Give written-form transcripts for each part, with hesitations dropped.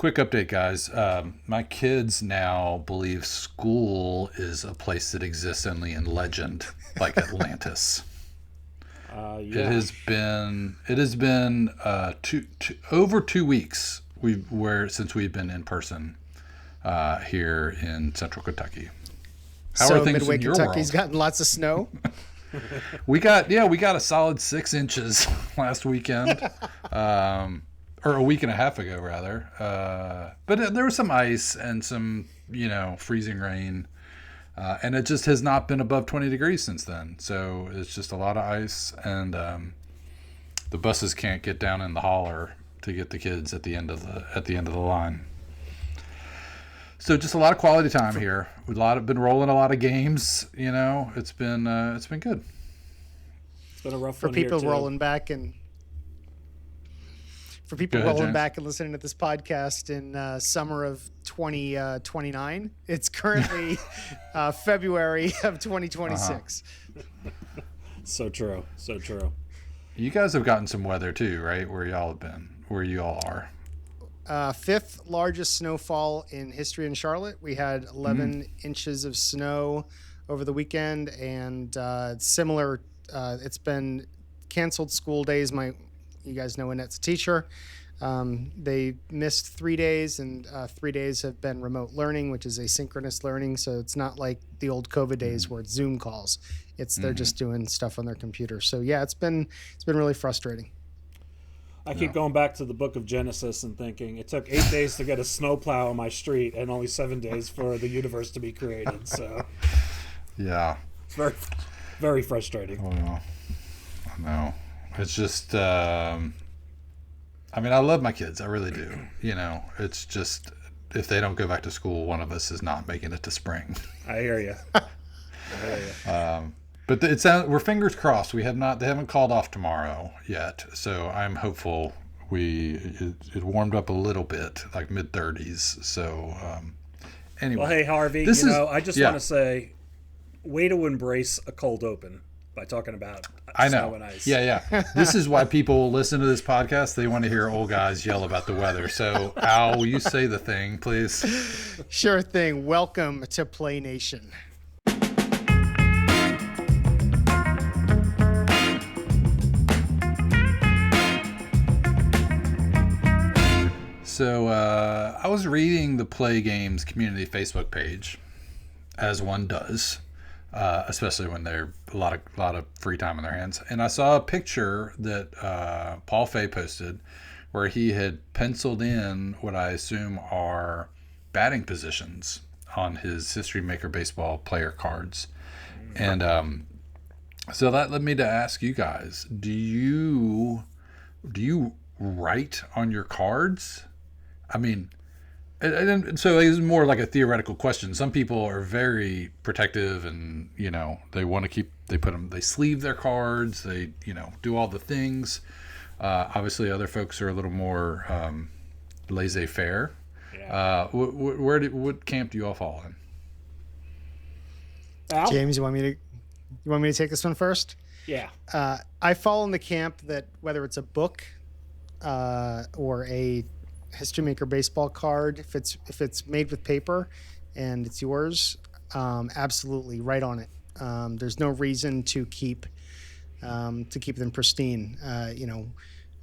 Quick update, guys. My kids now believe school is a place that exists only in legend, like Atlantis. Yeah. It has been over 2 weeks since we've been in person here in Central Kentucky. How are things Midway in your Kentucky's world? gotten lots of snow. We got a solid 6 inches last weekend. Or a week and a half ago, rather. But there was some ice and some, freezing rain. And it just has not been above 20 degrees since then. So it's just a lot of ice. And the buses can't get down in the holler to get the kids at the end of the line. So just a lot of quality time here. Been rolling a lot of games. It's been good. It's been a rough For one here, people too. rolling back and listening to this podcast in summer of 2029, it's currently February of 2026. So true. You guys have gotten some weather too, right? Where you all are. Fifth largest snowfall in history in Charlotte. We had 11 inches of snow over the weekend, and similar. It's been canceled school days. You guys know Annette's a teacher. They missed 3 days, and 3 days have been remote learning, which is asynchronous learning. So it's not like the old COVID days where it's Zoom calls. They're just doing stuff on their computer. So yeah, it's been really frustrating. I keep going back to the book of Genesis and thinking it took 8 days to get a snowplow on my street and only 7 days for the universe to be created. So yeah, it's very, very frustrating. Oh, I know. It's just, I love my kids. I really do. It's just, if they don't go back to school, one of us is not making it to spring. I hear you. But we're fingers crossed. They haven't called off tomorrow yet. So I'm hopeful it warmed up a little bit, like mid-30s. So, anyway. Well, hey, Harvey, I just want to say, way to embrace a cold open by talking about snow and ice. Yeah. This is why people listen to this podcast. They want to hear old guys yell about the weather. So, Al, will you say the thing, please? Sure thing. Welcome to Play Nation. So I was reading the PLAAY Games community Facebook page, as one does, especially when they're a lot of free time on their hands. And I saw a picture that Paul Fay posted where he had penciled in what I assume are batting positions on his History Maker baseball player cards. And so that led me to ask you guys, do you write on your cards? And so it's more like a theoretical question. Some people are very protective and, they want to they sleeve their cards, they, do all the things. Obviously other folks are a little more laissez-faire. Yeah. What camp do you all fall in? Al? James, you want me to take this one first? Yeah. I fall in the camp that whether it's a book or a History Maker baseball card, if it's made with paper and it's yours, absolutely write on it. There's no reason to keep them pristine.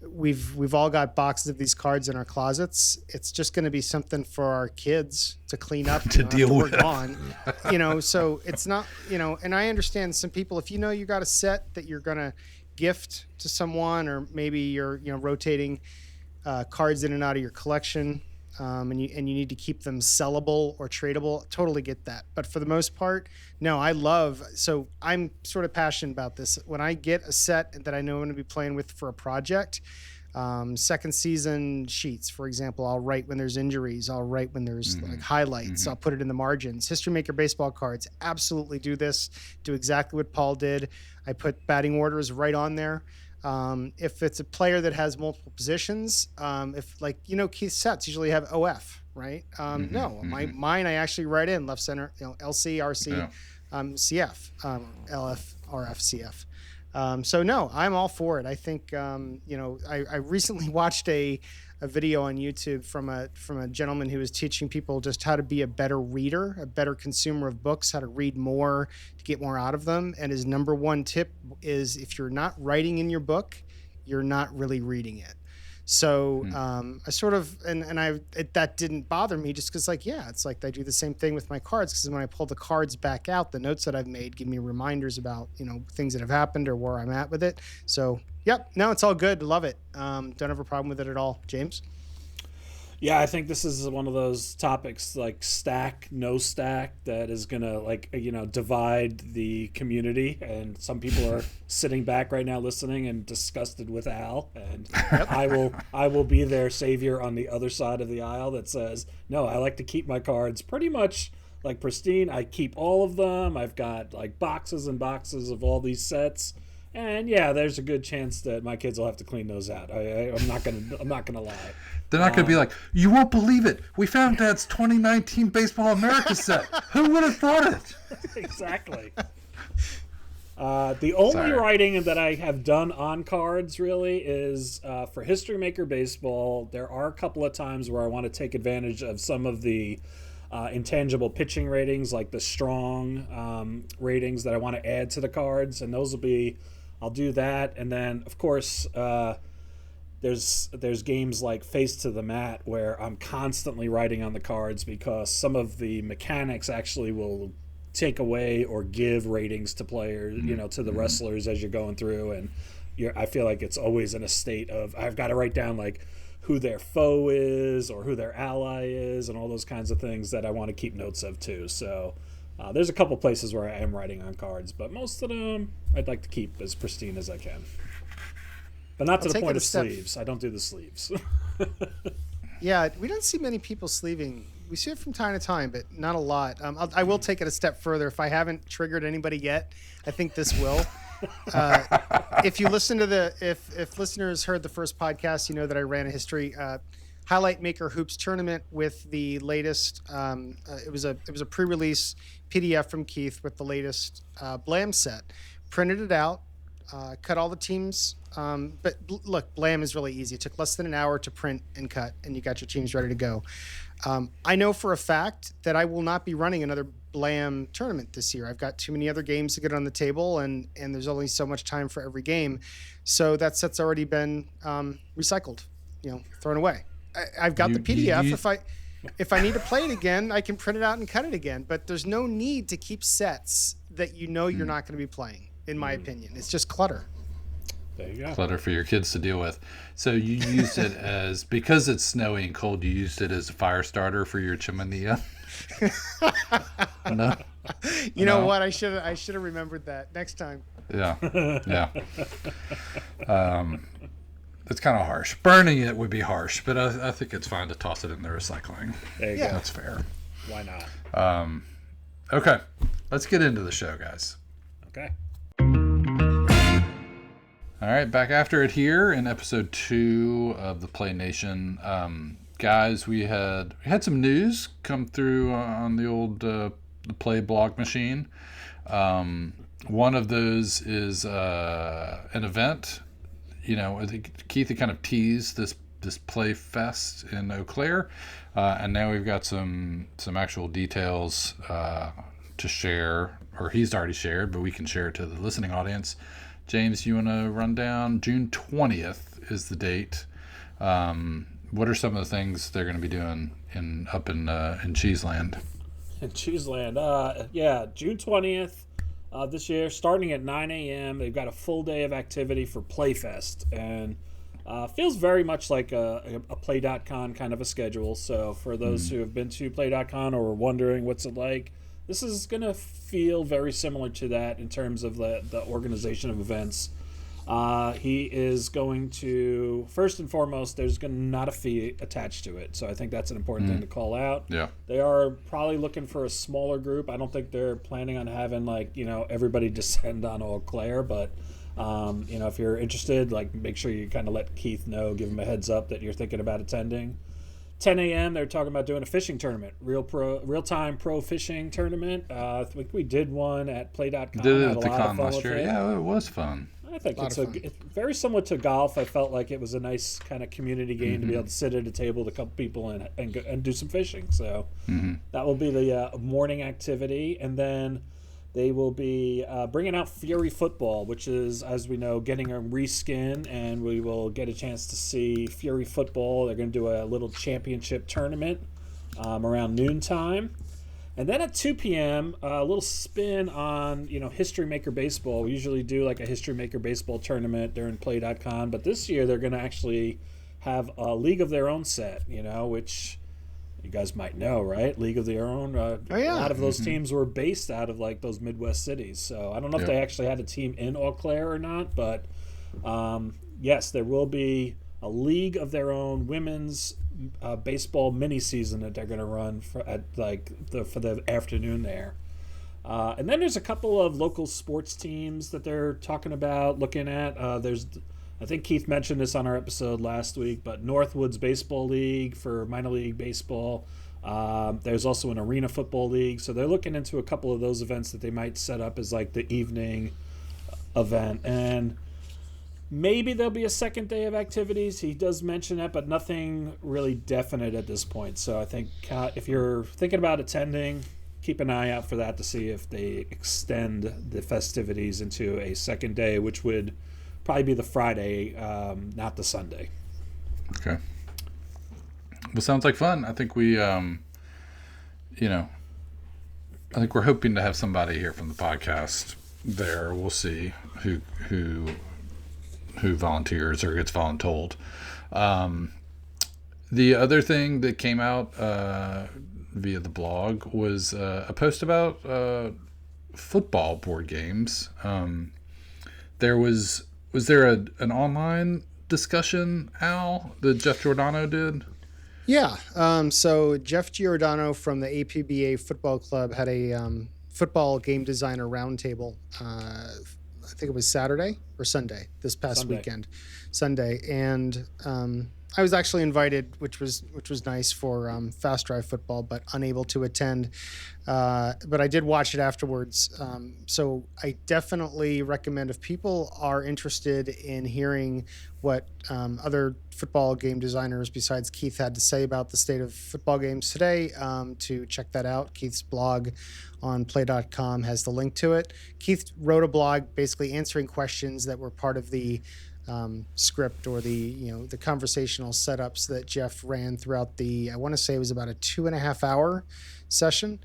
We've all got boxes of these cards in our closets. It's just going to be something for our kids to clean up to deal with. Gone, so it's not, and I understand some people, if you got a set that you're going to gift to someone, or maybe you're rotating cards in and out of your collection, and you need to keep them sellable or tradable. Totally get that. But for the most part, no, so I'm sort of passionate about this. When I get a set that I know I'm going to be playing with for a project, second season sheets, for example, I'll write when there's injuries. I'll write when there's like highlights. I'll put it in the margins. History Maker baseball cards absolutely do this. Do exactly what Paul did. I put batting orders right on there. If it's a player that has multiple positions, Keith's sets usually have OF, right? Mine I actually write in left center, LC, RC, CF, LF, RF, CF. So no, I'm all for it. I think, I recently watched a a video on YouTube from a gentleman who was teaching people just how to be a better reader, a better consumer of books, how to read more to get more out of them. And his number one tip is, if you're not writing in your book, you're not really reading it. So I sort of, that didn't bother me, just because, like, yeah, it's like I do the same thing with my cards, because when I pull the cards back out, the notes that I've made give me reminders about, things that have happened or where I'm at with it. So, yep, no, it's all good. Love it. Don't have a problem with it at all. James? Yeah, I think this is one of those topics like stack, no stack, that is going to divide the community. And some people are sitting back right now listening and disgusted with Al. And I will be their savior on the other side of the aisle that says, no, I like to keep my cards pretty much like pristine. I keep all of them. I've got like boxes and boxes of all these sets. And yeah, there's a good chance that my kids will have to clean those out. I'm not gonna lie. They're not going to be like, you won't believe it, we found Dad's 2019 Baseball America set. Who would have thought it? Exactly. The only writing that I have done on cards really is for History Maker Baseball. There are a couple of times where I want to take advantage of some of the intangible pitching ratings, like the strong ratings that I want to add to the cards, and those will be, I'll do that. And then, of course, there's games like Face to the Mat where I'm constantly writing on the cards, because some of the mechanics actually will take away or give ratings to players, to the wrestlers as you're going through, and I feel like it's always in a state of, I've got to write down like who their foe is or who their ally is and all those kinds of things that I want to keep notes of too. So there's a couple places where I am writing on cards, but most of them I'd like to keep as pristine as I can. But not to the point of sleeves. I don't do the sleeves. Yeah, we don't see many people sleeving. We see it from time to time, but not a lot. I will take it a step further. If I haven't triggered anybody yet, I think this will. If you listen to if listeners heard the first podcast, you know that I ran a history highlight maker hoops tournament with the latest. It was a pre-release PDF from Keith with the latest Blam set. Printed it out, cut all the teams. But look, Blam is really easy. It took less than an hour to print and cut, and you got your teams ready to go. I know for a fact that I will not be running another Blam tournament this year. I've got too many other games to get on the table, and there's only so much time for every game. So that set's already been recycled, thrown away. I've got the PDF. If I need to play it again, I can print it out and cut it again. But there's no need to keep sets that you're not going to be playing, in my opinion. It's just clutter. There you go. Clutter for your kids to deal with. So you used it as, because it's snowy and cold, you used it as a fire starter for your chimenea? No? You know what? I should have remembered that next time. Yeah. It's kind of harsh. Burning it would be harsh, but I think it's fine to toss it in the recycling. There you go. That's fair. Why not? Okay. Let's get into the show, guys. Okay. All right, back after it here in episode 2 of the Play Nation. Guys, we had some news come through on the old the Play blog machine. One of those is an event. I think Keith had kind of teased this PLAAY Fest in Eau Claire, and now we've got some actual details to share, or he's already shared, but we can share it to the listening audience. James, you want to run down? June 20th is the date. What are some of the things they're going to be doing up in Cheeseland? In Cheeseland, yeah, June 20th this year, starting at 9 a.m. They've got a full day of activity for PLAAY Fest, and feels very much like a Play.con kind of a schedule. So for those who have been to Play.con or are wondering what's it like, this is going to feel very similar to that in terms of the organization of events. He is going to, first and foremost, there's not a fee attached to it. So I think that's an important thing to call out. Yeah. They are probably looking for a smaller group. I don't think they're planning on having everybody descend on Eau Claire, but if you're interested, make sure you kind of let Keith know, give him a heads up that you're thinking about attending. 10 a.m. they're talking about doing a fishing tournament, real-time pro fishing tournament. I think we did one at Play.com. Did it at the con last year? Yeah, it was fun. I think It's Okay. Well, sounds like fun. I think we, I think we're hoping to have somebody here from the podcast there. We'll see who volunteers or gets voluntold. The other thing that came out via the blog was a post about football board games. Was there an online discussion, Al, that Jeff Giordano did? Yeah. So Jeff Giordano from the APBA Football Club had a football game designer roundtable. I think it was Saturday or Sunday this past weekend, Sunday. And I was actually invited, which was nice for Fast Drive Football, but unable to attend. But I did watch it afterwards. So I definitely recommend, if people are interested in hearing what other football game designers besides Keith had to say about the state of football games today, to check that out. Keith's blog on PLAAY.com has the link to it. Keith wrote a blog basically answering questions that were part of the script or the conversational setups that Jeff ran throughout I want to say it was about a 2.5 hour session.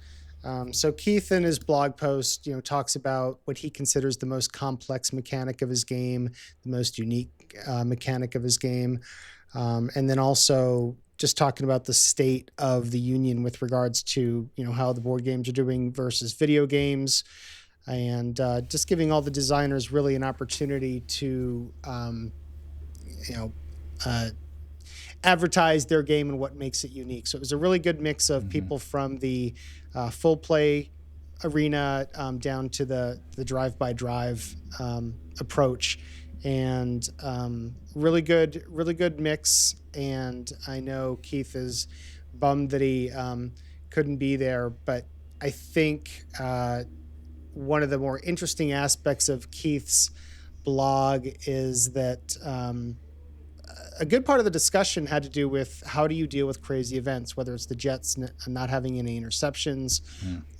So Keith in his blog post, talks about what he considers the most complex mechanic of his game, the most unique mechanic of his game. And then also just talking about the state of the union with regards to, how the board games are doing versus video games. And just giving all the designers really an opportunity to, advertise their game and what makes it unique. So it was a really good mix of people from the full play arena down to the drive-by-drive approach, and really good mix. And I know Keith is bummed that he couldn't be there, but I think one of the more interesting aspects of Keith's blog is that a good part of the discussion had to do with how do you deal with crazy events, whether it's the Jets not having any interceptions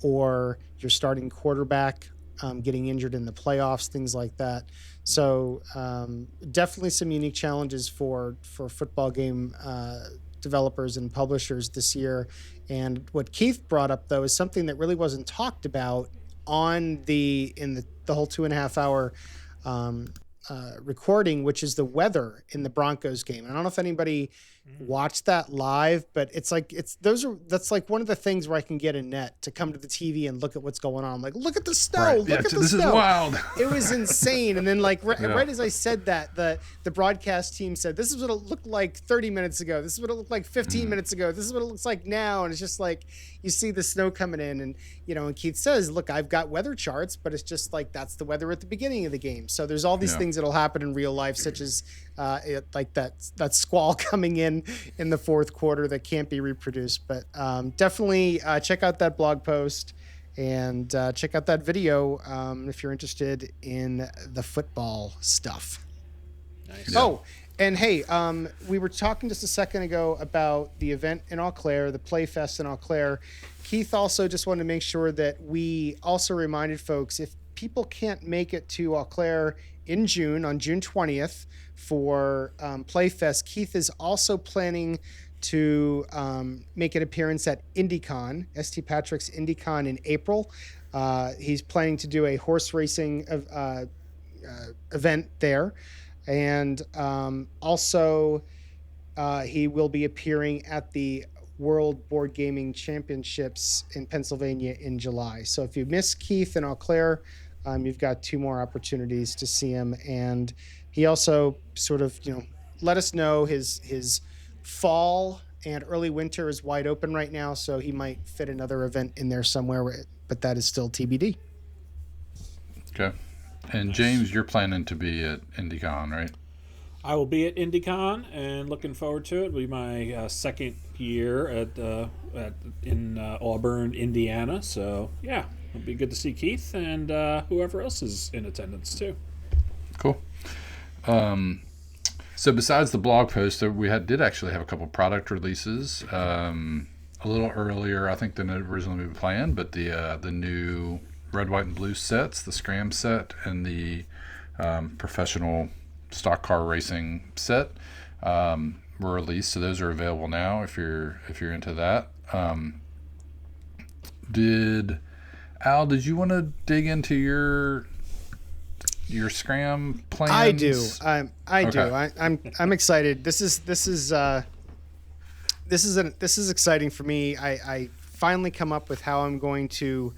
or your starting quarterback getting injured in the playoffs, things like that. So definitely some unique challenges for football game developers and publishers this year. And what Keith brought up, though, is something that really wasn't talked about in the whole 2.5 hour recording, which is the weather in the Broncos game. And I don't know if anybody watched that live, but that's like one of the things where I can get a net to come to the TV and look at what's going on. I'm like, look at the snow. Right. Look at the snow. This is wild. It was insane. And then right as I said that, the broadcast team said, this is what it looked like 30 minutes ago. This is what it looked like 15 minutes ago. This is what it looks like now. And it's just like, you see the snow coming in, and, and Keith says, look, I've got weather charts, but it's just like, that's the weather at the beginning of the game. So there's all these things that'll happen in real life, such as like that squall coming in the fourth quarter that can't be reproduced. But definitely check out that blog post and check out that video if you're interested in the football stuff. Nice. Oh, and hey, we were talking just a second ago about the event in Eau Claire, the PLAAY Fest in Eau Claire. Keith also just wanted to make sure that we also reminded folks, if people can't make it to Eau Claire in June, on June 20th for PLAAY Fest, Keith is also planning to make an appearance at IndyCon, St. Patrick's IndyCon in April. He's planning to do a horse racing event there. And also he will be appearing at the World Board Gaming Championships in Pennsylvania in July. So if you miss Keith in Eau Claire, you've got 2 more opportunities to see him. And he also sort of, let us know his fall and early winter is wide open right now, so he might fit another event in there somewhere, but that is still TBD. Okay. And James, you're planning to be at IndyCon, right? I will be at IndyCon and looking forward to it. It'll be my second year in Auburn, Indiana. So, yeah, it'll be good to see Keith and whoever else is in attendance, too. Cool. So besides the blog post, we did actually have a couple product releases a little earlier, I think, than originally planned, but the new red, white, and blue sets, the Scram set and the professional stock car racing set were released. So those are available now if you're into that. Did you want to dig into your Scram plans? I do. I do. I'm excited. This is exciting for me. I finally come up with how I'm going to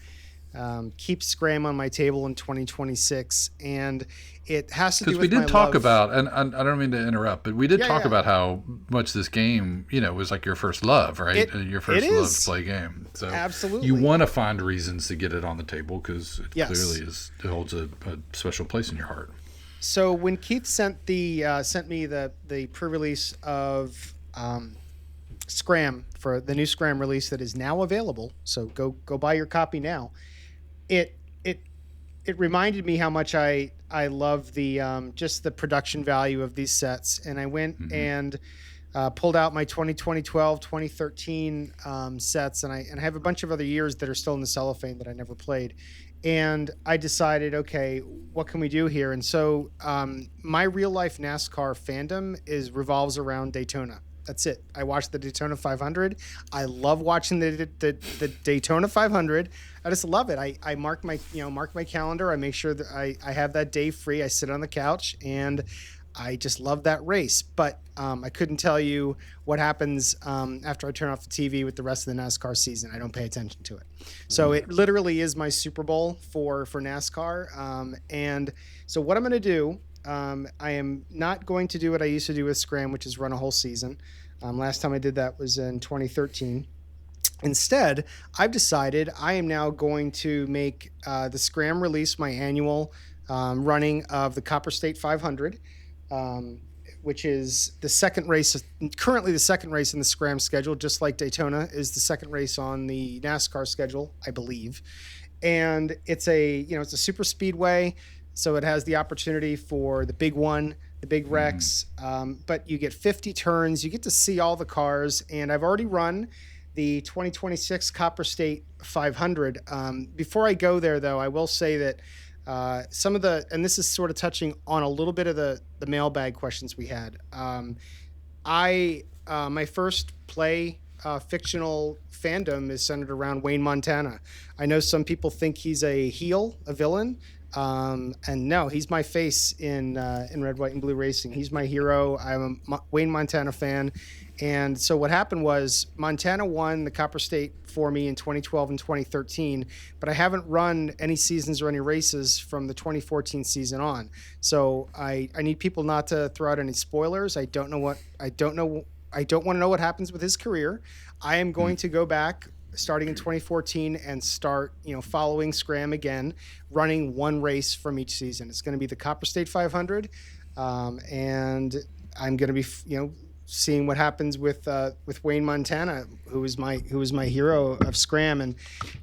keep Scram on my table in 2026, and it has to do with because we did talk love. about, and I don't mean to interrupt, but we did talk about how much this game, was like your first love, right? Your first love to play game. So absolutely, you want to find reasons to get it on the table because it clearly it holds a special place in your heart. So when Keith sent me the pre-release of Scram for the new Scram release that is now available, so go buy your copy now. It reminded me how much I love the just the production value of these sets, and I went and pulled out my 2012, 2013 sets, and I have a bunch of other years that are still in the cellophane that I never played. And I decided, okay, what can we do here? And so my real life NASCAR fandom revolves around Daytona. That's it. I watch the Daytona 500. I love watching the Daytona 500. I just love it. I mark my calendar. I make sure that I have that day free. I sit on the couch and I just love that race. But I couldn't tell you what happens after I turn off the TV with the rest of the NASCAR season. I don't pay attention to it. So it literally is my Super Bowl for NASCAR. And so what I'm going to do, I am not going to do what I used to do with Scram, which is run a whole season. Last time I did that was in 2013. Instead, I've decided I am now going to make the Scram release my annual running of the Copper State 500, which is the second race, currently the second race in the Scram schedule, just like Daytona is the second race on the NASCAR schedule, I believe. And it's a super speedway. So it has the opportunity for the big one, the big wrecks, but you get 50 turns. You get to see all the cars, and I've already run the 2026 Copper State 500. Before I go there, though, I will say that some of and this is sort of touching on a little bit of the mailbag questions we had. My first play fictional fandom is centered around Wayne Montana. I know some people think he's a villain. And no, he's my face in red, white, and blue racing. He's my hero. I'm a Wayne Montana fan. And so what happened was Montana won the Copper State for me in 2012 and 2013, but I haven't run any seasons or any races from the 2014 season on. So I need people not to throw out any spoilers. I don't want to know what happens with his career. I am going to go back starting in 2014 and start, following Scram again, running one race from each season. It's going to be the Copper State 500. And I'm going to be, seeing what happens with Wayne Montana, who was my hero of Scram, and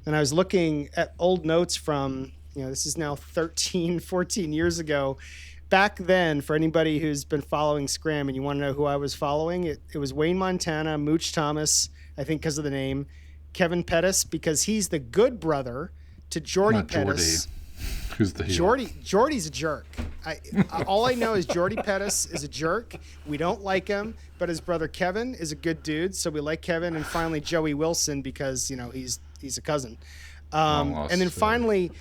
I was looking at old notes from, this is now 13, 14 years ago. Back then, for anybody who's been following Scram and you want to know who I was following, it was Wayne Montana, Mooch Thomas, I think because of the name, Kevin Pettis, because he's the good brother to Jordy Pettis. Who's the heel? Jordy's a jerk. All I know is Jordy Pettis is a jerk. We don't like him, but his brother Kevin is a good dude, so we like Kevin. And finally, Joey Wilson, because he's a cousin. And then finally,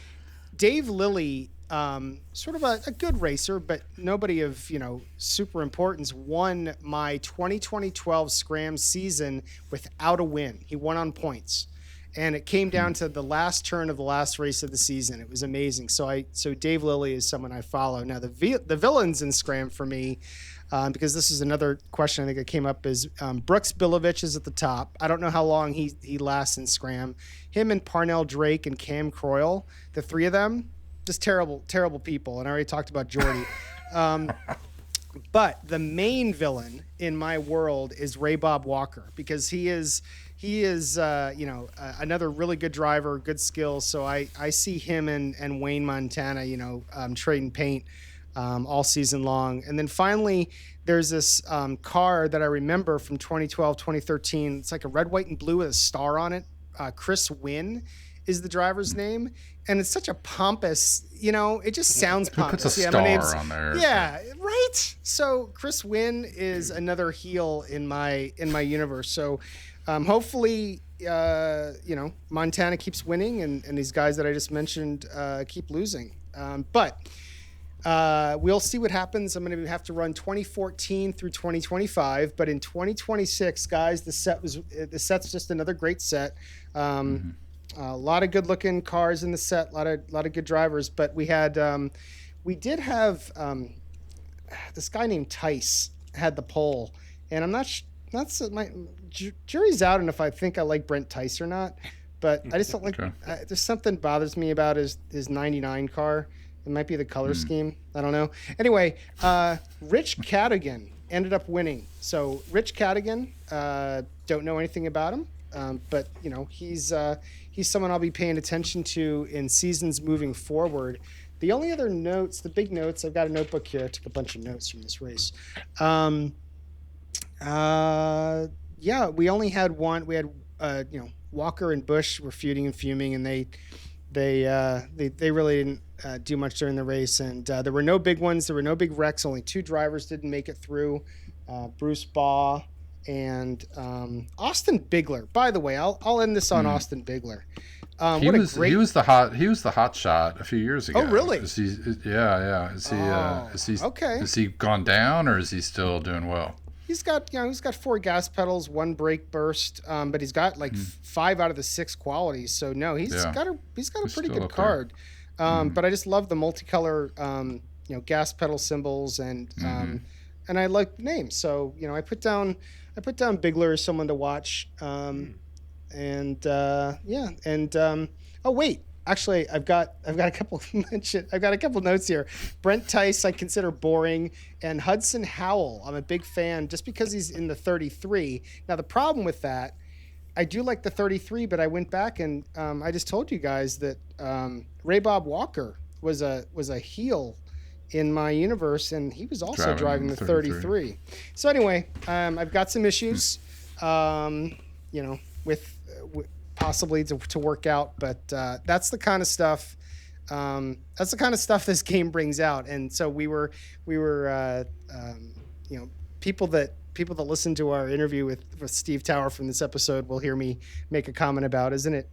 Dave Lilly, sort of a good racer, but nobody of super importance, won my 2012 Scram season without a win. He won on points. And it came down to the last turn of the last race of the season. It was amazing. So Dave Lilly is someone I follow. Now the villains in Scram for me, because this is another question I think that came up, is Brooks Bilovich is at the top. I don't know how long he lasts in Scram. Him and Parnell Drake and Cam Croyle, the three of them, just terrible people. And I already talked about Jordy. But the main villain in my world is Ray Bob Walker, because he is another really good driver, good skills. So I see him and Wayne Montana, trading paint all season long. And then finally, there's this car that I remember from 2012, 2013. It's like a red, white, and blue with a star on it. Chris Wynn is the driver's name. And it's such a pompous, it just sounds pompous. Who puts a star on there? Yeah, right? So Chris Wynn is another heel in my universe. So hopefully, Montana keeps winning and these guys that I just mentioned keep losing. But we'll see what happens. I'm going to have to run 2014 through 2025. But in 2026, guys, the set's just another great set. A lot of good-looking cars in the set, a lot of good drivers. But we did have this guy named Tice had the pole, and I'm not my jury's out on if I think I like Brent Tice or not. But I just don't like. There's something bothers me about his 99 car. It might be the color scheme. I don't know. Anyway, Rich Cadigan ended up winning. So Rich Cadigan, don't know anything about him. But he's someone I'll be paying attention to in seasons moving forward. The only other notes, the big notes, I've got a notebook here. I took a bunch of notes from this race. We only had one. We had Walker and Bush were feuding and fuming, and they really didn't do much during the race. And there were no big ones. There were no big wrecks. Only two drivers didn't make it through. Bruce Baugh and Austin Bigler. By the way, I'll end this on Austin Bigler. He was the hot shot a few years ago. Oh, really? Is he? Yeah. Is he okay? Is he gone down or is he still doing well? He's got 4 gas pedals, 1 brake burst, but he's got 5 out of the 6 qualities. So no, he's got a pretty good card. But I just love the multicolor gas pedal symbols and I like the name. So I put down Bigler as someone to watch. Oh wait, actually I've got a couple notes here. Brent Tice I consider boring, and Hudson Howell I'm a big fan just because he's in the 33. Now the problem with that, I do like the 33, but I went back and I just told you guys that Ray Bob Walker was a heel in my universe, and he was also driving the 33. So anyway, I've got some issues, with possibly to work out, but that's the kind of stuff. That's the kind of stuff this game brings out, and so we were people that listen to our interview with Steve Tower from this episode will hear me make a comment about, isn't it?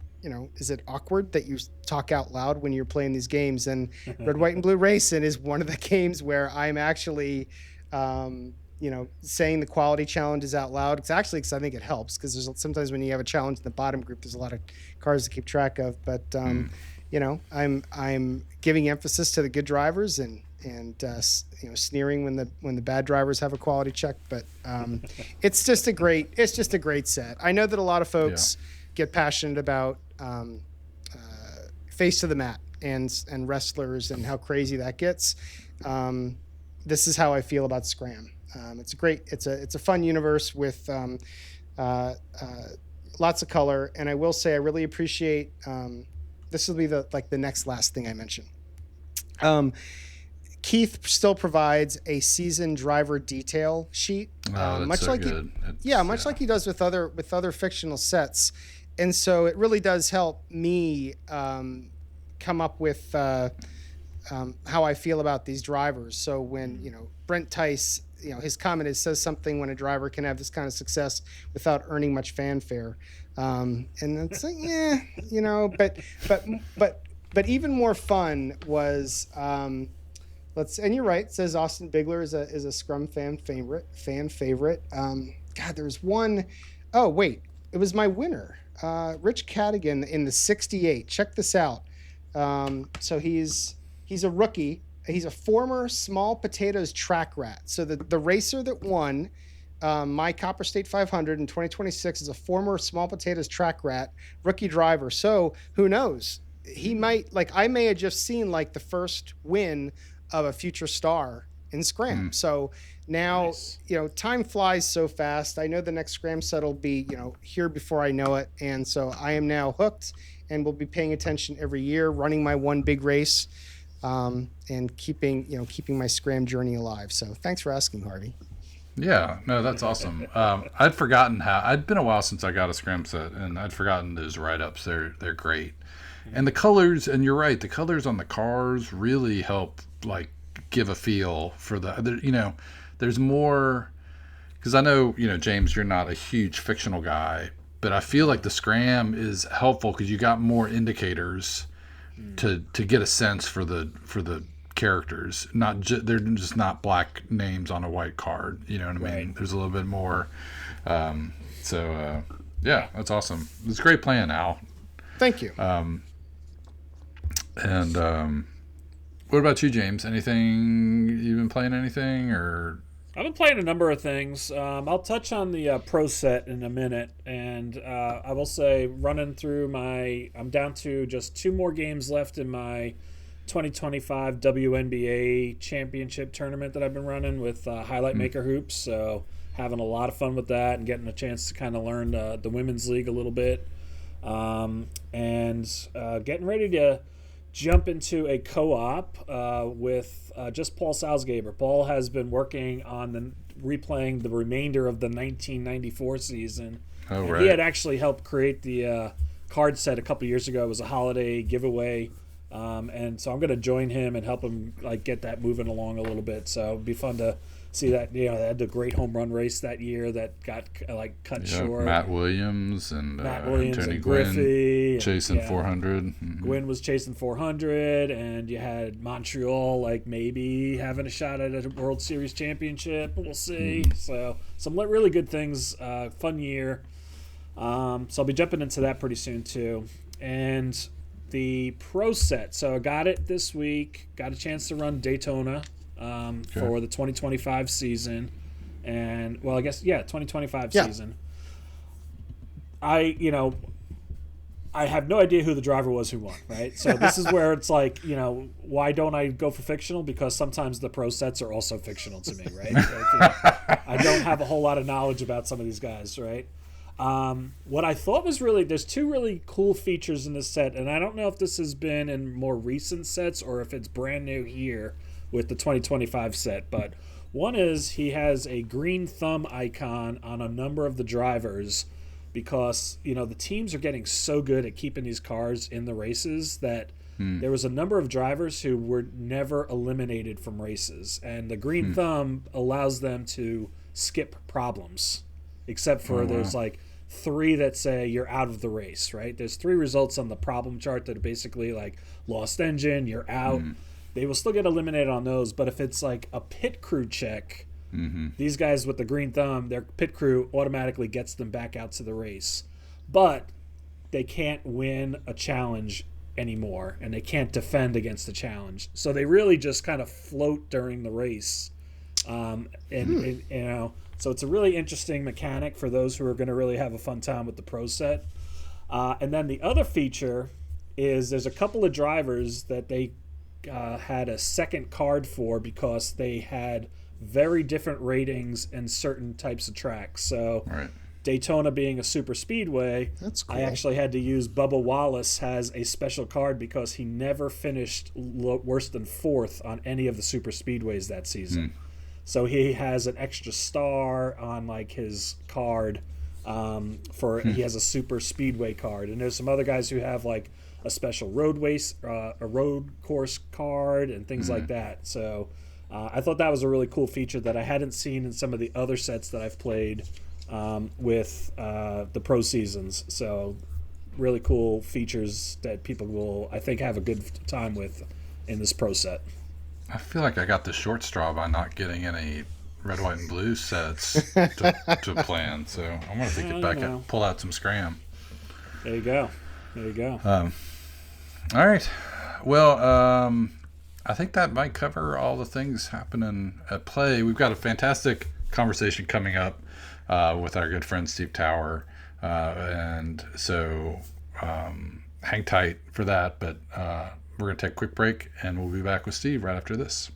Is it awkward that you talk out loud when you're playing these games? And Red, White, and Blue Racing is one of the games where I'm actually, saying the quality challenges out loud. It's actually because I think it helps, because there's sometimes when you have a challenge in the bottom group, there's a lot of cars to keep track of. But I'm giving emphasis to the good drivers and sneering when the bad drivers have a quality check. But it's just a great set. I know that a lot of folks get passionate about face to the mat and wrestlers and how crazy that gets. This is how I feel about Scram. It's a great, it's a fun universe with lots of color. And I will say, I really appreciate. This will be the next last thing I mention. Keith still provides a season driver detail sheet, much like good. much like he does with other fictional sets, and so it really does help me come up with how I feel about these drivers. So when Brent Tice, his comment says something when a driver can have this kind of success without earning much fanfare, and it's like but even more fun was. And you're right. It says Austin Bigler is a Scrum fan favorite. God, there's one. Oh wait, it was my winner, Rich Cadigan in the '68. Check this out. So he's a rookie. He's a former Small Potatoes track rat. So the racer that won my Copper State 500 in 2026 is a former Small Potatoes track rat rookie driver. So who knows? He might I may have just seen the first win of a future star in Scram. So now, nice. Time flies so fast. I know the next Scram set will be, here before I know it. And so I am now hooked and will be paying attention every year, running my one big race, and keeping my Scram journey alive. So thanks for asking, Harvey. Yeah, no, that's awesome. I'd forgotten I'd been a while since I got a Scram set, and I'd forgotten those write-ups. They're great. And the colors, and you're right, the colors on the cars really help give a feel for there's more, because I know, James, you're not a huge fictional guy, but I feel like the Scram is helpful because you got more indicators to get a sense for the characters. They're just not black names on a white card. You know what I mean? Right. There's a little bit more. Yeah, that's awesome. It's a great plan, Al. Thank you. What about you, James? Anything you've been playing? Anything or? I've been playing a number of things. I'll touch on the pro set in a minute, and I will say, running through I'm down to just 2 more games left in my 2025 WNBA championship tournament that I've been running with Highlight Maker Hoops. So having a lot of fun with that and getting a chance to kind of learn the women's league a little bit, and getting ready to jump into a co-op with just Paul Salzgeber. Paul has been working on replaying the remainder of the 1994 season. Oh, right. He had actually helped create the card set a couple years ago. It was a holiday giveaway, and so I'm going to join him and help him get that moving along a little bit. So it'd be fun to see that. They had a great home run race that year that got cut short. Matt Williams and Tony and Griffey Gwynn chasing 400. Mm-hmm. Gwynn was chasing 400, and you had Montreal maybe having a shot at a World Series championship. We'll see. So some really good things. Fun year. So I'll be jumping into that pretty soon too. And the pro set. So I got it this week. Got a chance to run Daytona. For the 2025 season, and 2025 season. I have no idea who the driver was who won, right? So this is where it's why don't I go for fictional? Because sometimes the pro sets are also fictional to me, right? I don't have a whole lot of knowledge about some of these guys, right? What I thought was there's 2 really cool features in this set, and I don't know if this has been in more recent sets or if it's brand new here with the 2025 set, but one is he has a green thumb icon on a number of the drivers because the teams are getting so good at keeping these cars in the races that there was a number of drivers who were never eliminated from races, and the green thumb allows them to skip problems, except for there's 3 that say you're out of the race, right? There's 3 results on the problem chart that are basically lost engine, you're out. They will still get eliminated on those, but if it's a pit crew check, these guys with the green thumb, their pit crew automatically gets them back out to the race. But they can't win a challenge anymore, and they can't defend against the challenge. So they really just kind of float during the race. So it's a really interesting mechanic for those who are going to really have a fun time with the pro set. And then the other feature is there's a couple of drivers that they had a second card for because they had very different ratings in certain types of tracks. So Right. Daytona being a super speedway, That's cool. I actually had to use Bubba Wallace has a special card because he never finished worse than 4th on any of the super speedways that season. So he has an extra star on like his card he has a super speedway card. And there's some other guys who have like a special a road course card and things like that. So I thought that was a really cool feature that I hadn't seen in some of the other sets that I've played with the pro seasons. So really cool features that people will, I think, have a good time with in this pro set. I feel like I got the short straw by not getting any red, white, and blue sets to plan. So I'm going to get back and pull out some Scram. There you go. There you go. All right. Well, I think that might cover all the things happening at Play. We've got a fantastic conversation coming up with our good friend Steve Tower. And so hang tight for that. But we're going to take a quick break, and we'll be back with Steve right after this.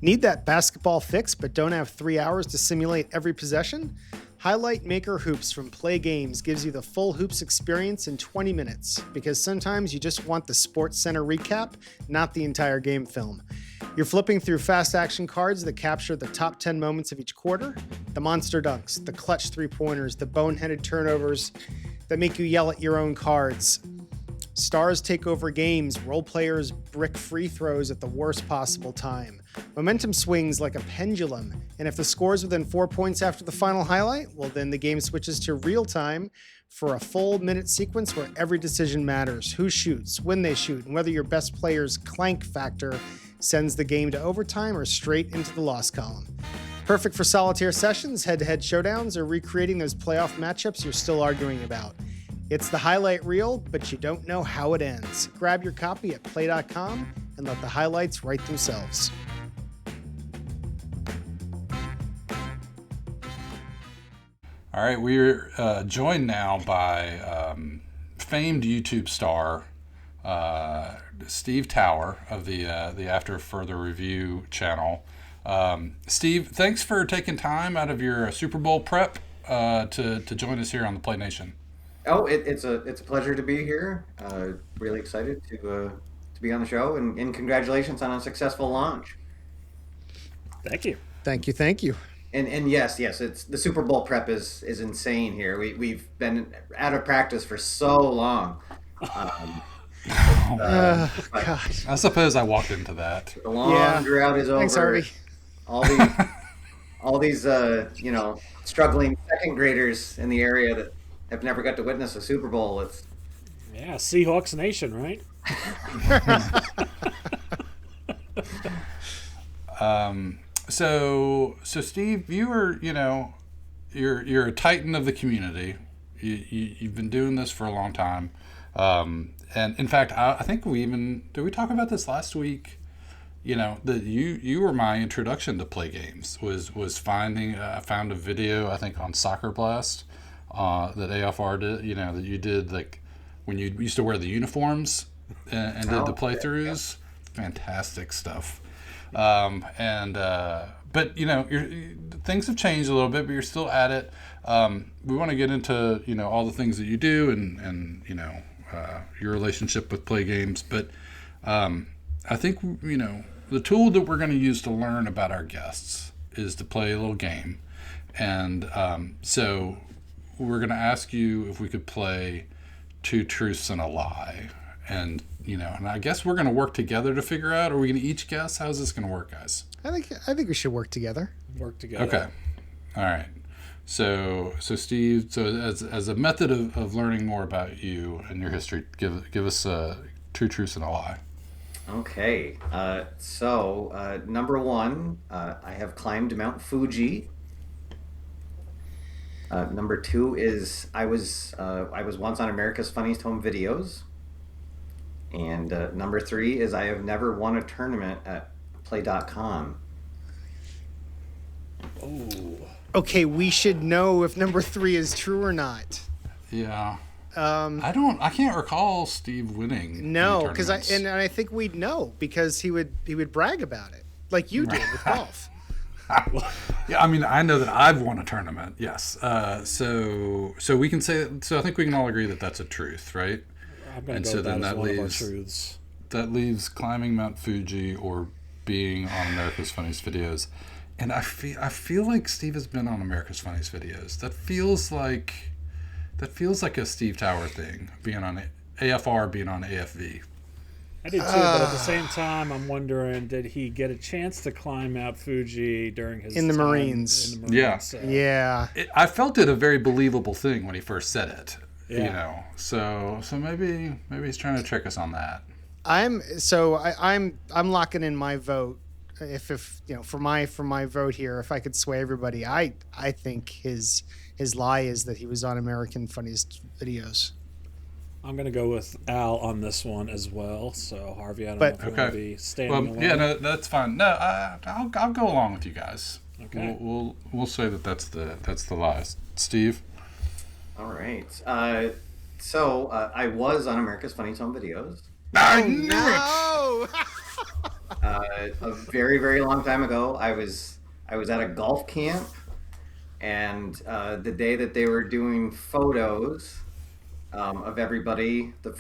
Need that basketball fix but don't have 3 hours to simulate every possession? Highlight Maker Hoops from PLAAY Games gives you the full hoops experience in 20 minutes, because sometimes you just want the Sports Center recap, not the entire game film. You're flipping through fast action cards that capture the top 10 moments of each quarter, the monster dunks, the clutch three-pointers, the boneheaded turnovers that make you yell at your own cards. Stars take over games, role players brick free throws at the worst possible time. Momentum swings like a pendulum, and if the score's within 4 points after the final highlight, well then the game switches to real time for a full minute sequence where every decision matters. Who shoots, when they shoot, and whether your best player's clank factor sends the game to overtime or straight into the loss column. Perfect for solitaire sessions, head-to-head showdowns, or recreating those playoff matchups you're still arguing about. It's the highlight reel, but you don't know how it ends. Grab your copy at play.com and let the highlights write themselves. All right, we're joined now by famed YouTube star Steve Tower of the After Further Review channel. Steve, thanks for taking time out of your Super Bowl prep to join us here on the Play Nation. Oh, it's a pleasure to be here. Really excited to be on the show, and congratulations on a successful launch. Thank you. Thank you. And yes, it's the Super Bowl prep is insane here. We've been out of practice for so long. God. I suppose I walked into that. The long drought is over. Thanks, Harvey. All these struggling second graders in the area that have never got to witness a Super Bowl. It's Seahawks Nation, right? So Steve, you are, you're a titan of the community. You've been doing this for a long time. And in fact, I think did we talk about this last week? That you were my introduction to Play Games was finding, I found a video, I think on Soccer Blast, that AFR did, that you did like when you used to wear the uniforms and did the playthroughs. Yeah. Fantastic stuff. But things have changed a little bit, but you're still at it. We want to get into, all the things that you do and your relationship with Play Games. But, I think, the tool that we're going to use to learn about our guests is to play a little game. And, so we're going to ask you if we could play 2 truths and a lie. And, and I guess we're going to work together to figure out, are we going to each guess? How's this going to work, guys? I think we should work together. Okay. All right. So Steve, as a method of learning more about you and your history, give us 2 truths and a lie. Okay. So number 1, I have climbed Mount Fuji. Number 2 is I was once on America's Funniest Home Videos. And number 3 is I have never won a tournament at play.com. Oh. Okay, we should know if number 3 is true or not. Yeah. I can't recall Steve winning. No, because I think we'd know because he would brag about it like you did with golf. Yeah, I mean, I know that I've won a tournament. Yes. So we can say. So I think we can all agree that that's a truth, right? I'm going to go with that as one of our truths. That leaves climbing Mount Fuji or being on America's Funniest Videos. And I feel like Steve has been on America's Funniest Videos. That feels like a Steve Tower thing, being on AFR, being on AFV. I did too, but at the same time, I'm wondering, did he get a chance to climb Mount Fuji during his in the time Marines? In the Marines? Yeah. I felt it a very believable thing when he first said it. Yeah. You know, so maybe he's trying to trick us on that. I'm locking in my vote. If you know, for my vote here, if I could sway everybody, I think his lie is that he was on American Funniest Videos. I'm going to go with Al on this one as well. So Harvey, I don't know if you want to be standing alone. Yeah, no, that's fine. No, I'll go along with you guys. Okay. We'll say that that's the lie. Steve. All right. So I was on America's Funniest Home Videos. No. A very, very long time ago. I was at a golf camp, and the day that they were doing photos of everybody, the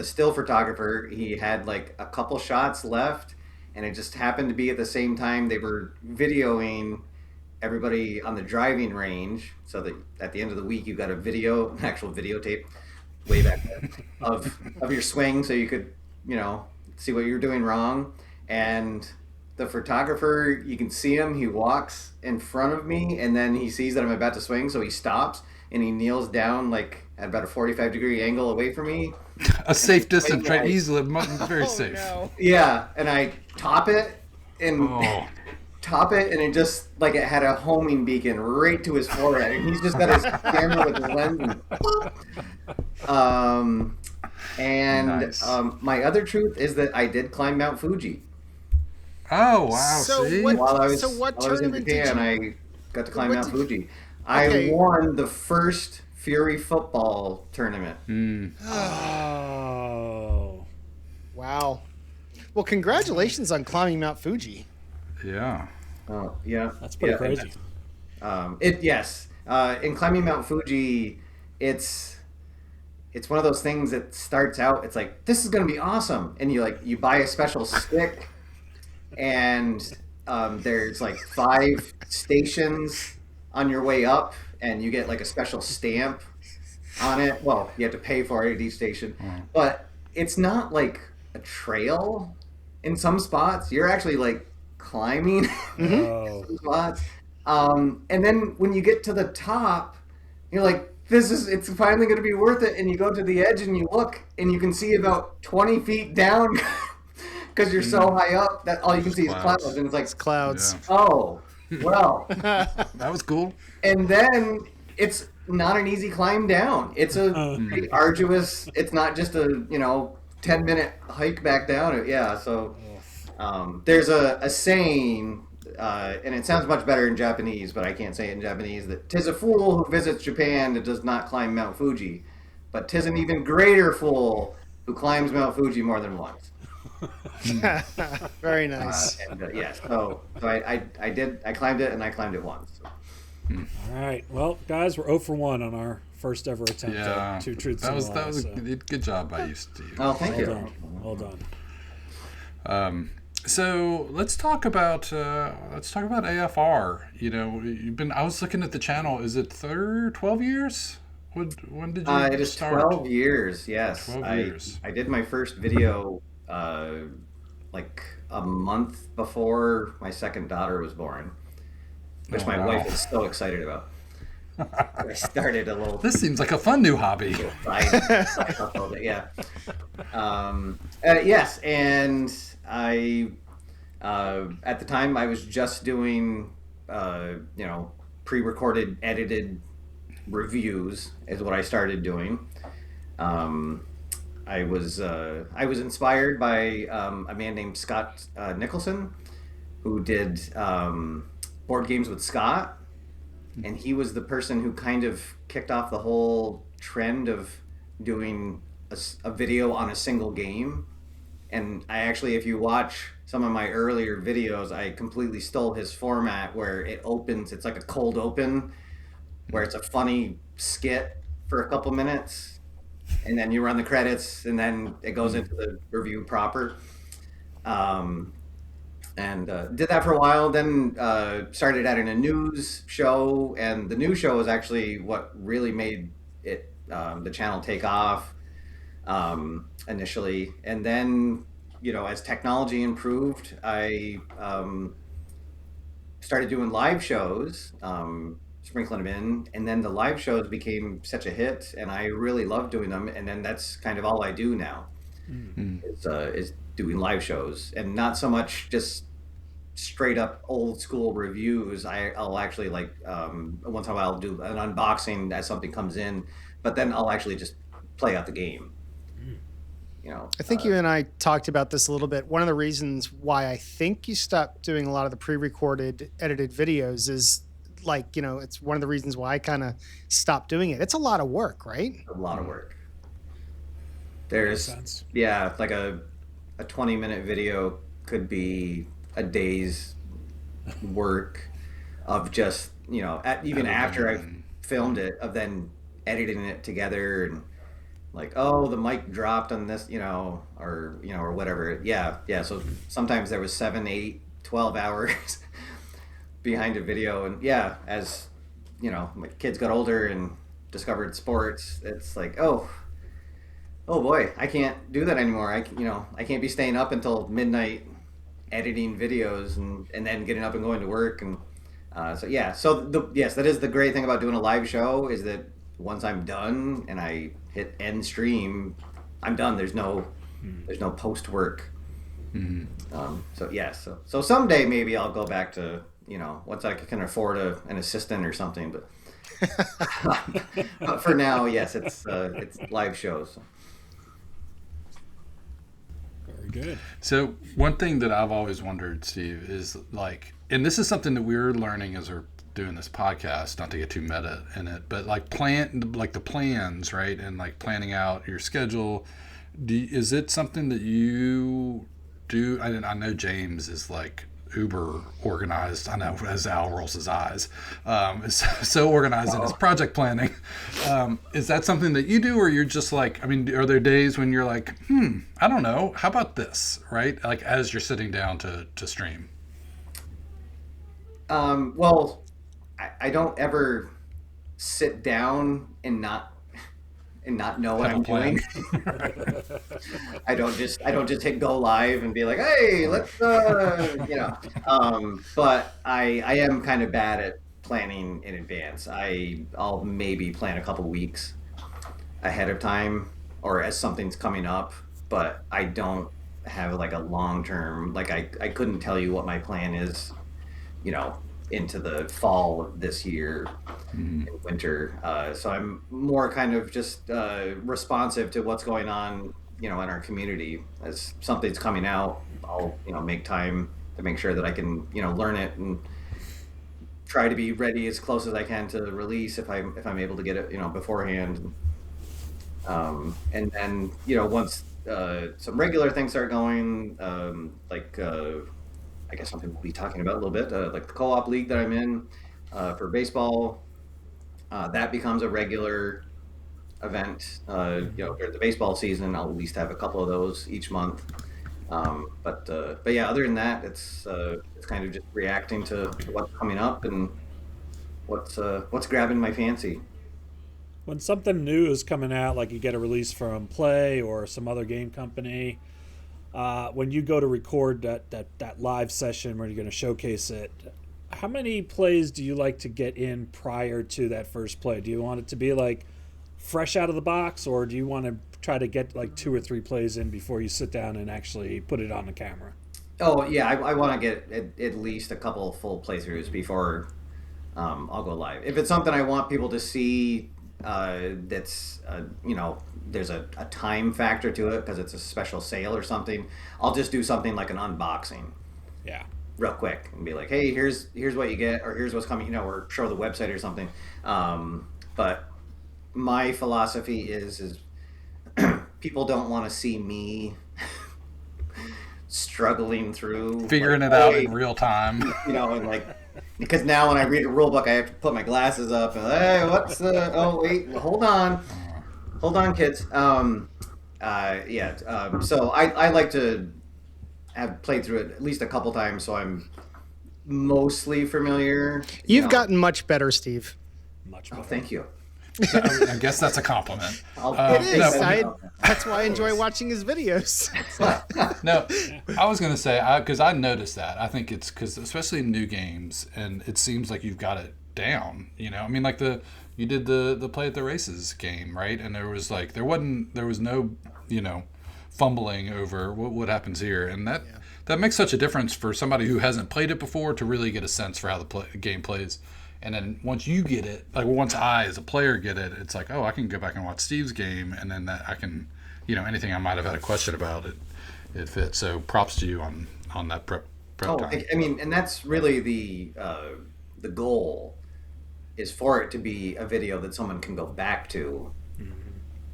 still photographer, he had like a couple shots left, and it just happened to be at the same time they were videoing everybody on the driving range, so that at the end of the week you got an actual videotape way back then, of your swing, so you could, you know, see what you're doing wrong. And the photographer, you can see him, he walks in front of me, and then he sees that I'm about to swing, so he stops and he kneels down like at about a 45-degree angle away from me. A safe distance, right? Easily, very safe. No. Yeah, and I top it, and it just, like, it had a homing beacon right to his forehead, and he's just got his camera with the lens. Nice. My other truth is that I did climb Mount Fuji. Oh wow! So see? what tournament did you? I got to climb Mount Fuji. Okay. I won the first Fury football tournament. Oh. Wow. Well, congratulations on climbing Mount Fuji. Yeah. Oh yeah, That's pretty crazy. In climbing Mount Fuji, it's one of those things that starts out, it's like, this is going to be awesome, and you buy a special stick, and there's like 5 stations on your way up, and you get like a special stamp on it. Well, you have to pay for it at each station, but it's not like a trail. In some spots you're actually like climbing some spots, and then when you get to the top, you're like, it's finally going to be worth it, and you go to the edge and you look and you can see about 20 feet down because you're so high up that all you can see is clouds, and it's like, It's clouds. Yeah. oh well. That was cool. And then it's not an easy climb down. It's a pretty arduous. It's not just a 10-minute hike back down. Yeah. So there's a saying, and it sounds much better in Japanese, but I can't say it in Japanese, that 'tis a fool who visits Japan that does not climb Mount Fuji, but 'tis an even greater fool who climbs Mount Fuji more than once. Very nice. So I climbed it, and I climbed it once. So. All right. Well, guys, we're 0 for 1 on our first ever attempt at 2 truths and a lie. That was a good job by you, Steve. Oh, thank you. Well done. So let's talk about AFR. You know, I was looking at the channel. Is it 12 years? When did you it is start? 12 years. Yes, 12 years. I did my first video like a month before my second daughter was born, which my wife is so excited about. I started a little. This seems like a fun new hobby. Yeah. Yes, and I at the time I was just doing pre-recorded, edited reviews is what I started doing. I was inspired by a man named Scott Nicholson, who did Board Games with Scott, and he was the person who kind of kicked off the whole trend of doing a video on a single game. And I actually, if you watch some of my earlier videos, I completely stole his format where it opens, it's like a cold open, where it's a funny skit for a couple minutes, and then you run the credits, and then it goes into the review proper. And did that for a while, then started adding a news show, and the news show was actually what really made it the channel take off initially. And then, as technology improved, I started doing live shows, sprinkling them in, and then the live shows became such a hit, and I really love doing them. And then that's kind of all I do now, is doing live shows, and not so much just straight up old school reviews. I'll actually once in a while I'll do an unboxing as something comes in, but then I'll actually just play out the game. I think you and I talked about this a little bit. One of the reasons why I think you stopped doing a lot of the pre-recorded, edited videos is it's one of the reasons why I kind of stopped doing it. It's a lot of work, right? A lot of work. There's, like a 20-minute video could be a day's work of just, even after I've filmed it, of then editing it together, and the mic dropped on this, or whatever. Yeah. So sometimes there was 7, 8, 12 hours behind a video. And as my kids got older and discovered sports, it's like, oh boy, I can't do that anymore. I can't be staying up until midnight editing videos and then getting up and going to work. And that is the great thing about doing a live show, is that once I'm done and I hit end stream, I'm done. There's no post work. So someday maybe I'll go back to, once I can afford an assistant or something, but for now, yes, it's live shows. Very good. So one thing that I've always wondered, Steve, is and this is something that we're learning as we're doing this podcast, not to get too meta in it, but the plans, right? And planning out your schedule. Is it something that you do? I know James is uber organized. I know, as Al rolls his eyes, is so organized in his project planning. Is that something that you do, or you're just are there days when you're I don't know, how about this, right? As you're sitting down to stream? Well, I don't ever sit down and not know what I'm doing. I don't just hit go live and be like, hey, let's but I am kind of bad at planning in advance. I'll maybe plan a couple weeks ahead of time, or as something's coming up, but I don't have a long term, I couldn't tell you what my plan is, into the fall of this year, in winter. So I'm more kind of just responsive to what's going on, in our community. As something's coming out, I'll make time to make sure that I can learn it and try to be ready as close as I can to the release if I'm able to get it beforehand. And then once some regular things start going, I guess something we'll be talking about a little bit, like the co-op league that I'm in for baseball. That becomes a regular event. During the baseball season, I'll at least have a couple of those each month. But yeah, other than that, it's kind of just reacting to what's coming up and what's grabbing my fancy. When something new is coming out, like you get a release from PLAAY or some other game company, when you go to record that live session where you're going to showcase it, how many plays do you like to get in prior to that first play? Do you want it to be fresh out of the box, or do you want to try to get 2 or 3 plays in before you sit down and actually put it on the camera? Oh yeah, I want to get at least a couple full playthroughs before I'll go live. If it's something I want people to see, that's there's a time factor to it because it's a special sale or something, I'll just do something like an unboxing. Yeah. Real quick and be like, hey, here's what you get, or here's what's coming, or show the website or something. But my philosophy is people don't want to see me struggling through Figuring like, it out hey, in real time. you know, and like because now when I read a rule book, I have to put my glasses up and hey, what's the? Oh wait, hold on, kids. Yeah. So I like to have played through it at least a couple times, so I'm mostly familiar. You've gotten much better, Steve. Much Oh, better. thank you. I guess that's a compliment. It is. No, That's why I enjoy watching his videos. No, I was going to say, because I noticed that. I think it's because, especially in new games, and it seems like you've got it down. You know, I mean, like you did the Play at the Races game, right? And there was no, fumbling over what happens here. And that makes such a difference for somebody who hasn't played it before to really get a sense for how the game plays. And then once you get it, like once I as a player get it, it's like, oh, I can go back and watch Steve's game, and then that I can, anything I might have had a question about, it fits. So props to you on that prep time. I mean, and that's really the goal is for it to be a video that someone can go back to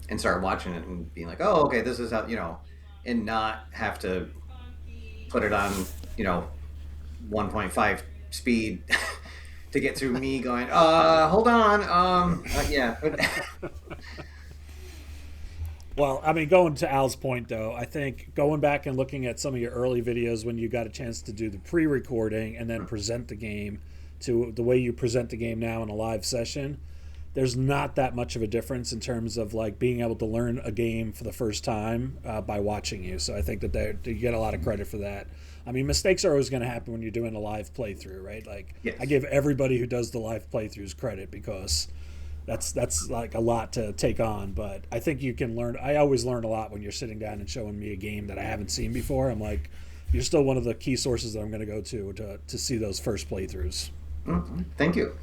and start watching it and being like, oh, okay, this is how, and not have to put it on, 1.5 speed to get through me going, hold on, yeah. Well, I mean, going to Al's point, though, I think going back and looking at some of your early videos when you got a chance to do the pre-recording and then present the game to the way you present the game now in a live session, there's not that much of a difference in terms of like being able to learn a game for the first time by watching you. So I think that you get a lot of credit for that. I mean, mistakes are always going to happen when you're doing a live playthrough, right? Like, yes. I give everybody who does the live playthroughs credit because that's like a lot to take on. But I think you can learn. I always learn a lot when you're sitting down and showing me a game that I haven't seen before. I'm like, you're still one of the key sources that I'm going to go to see those first playthroughs. Mm-hmm. Thank you.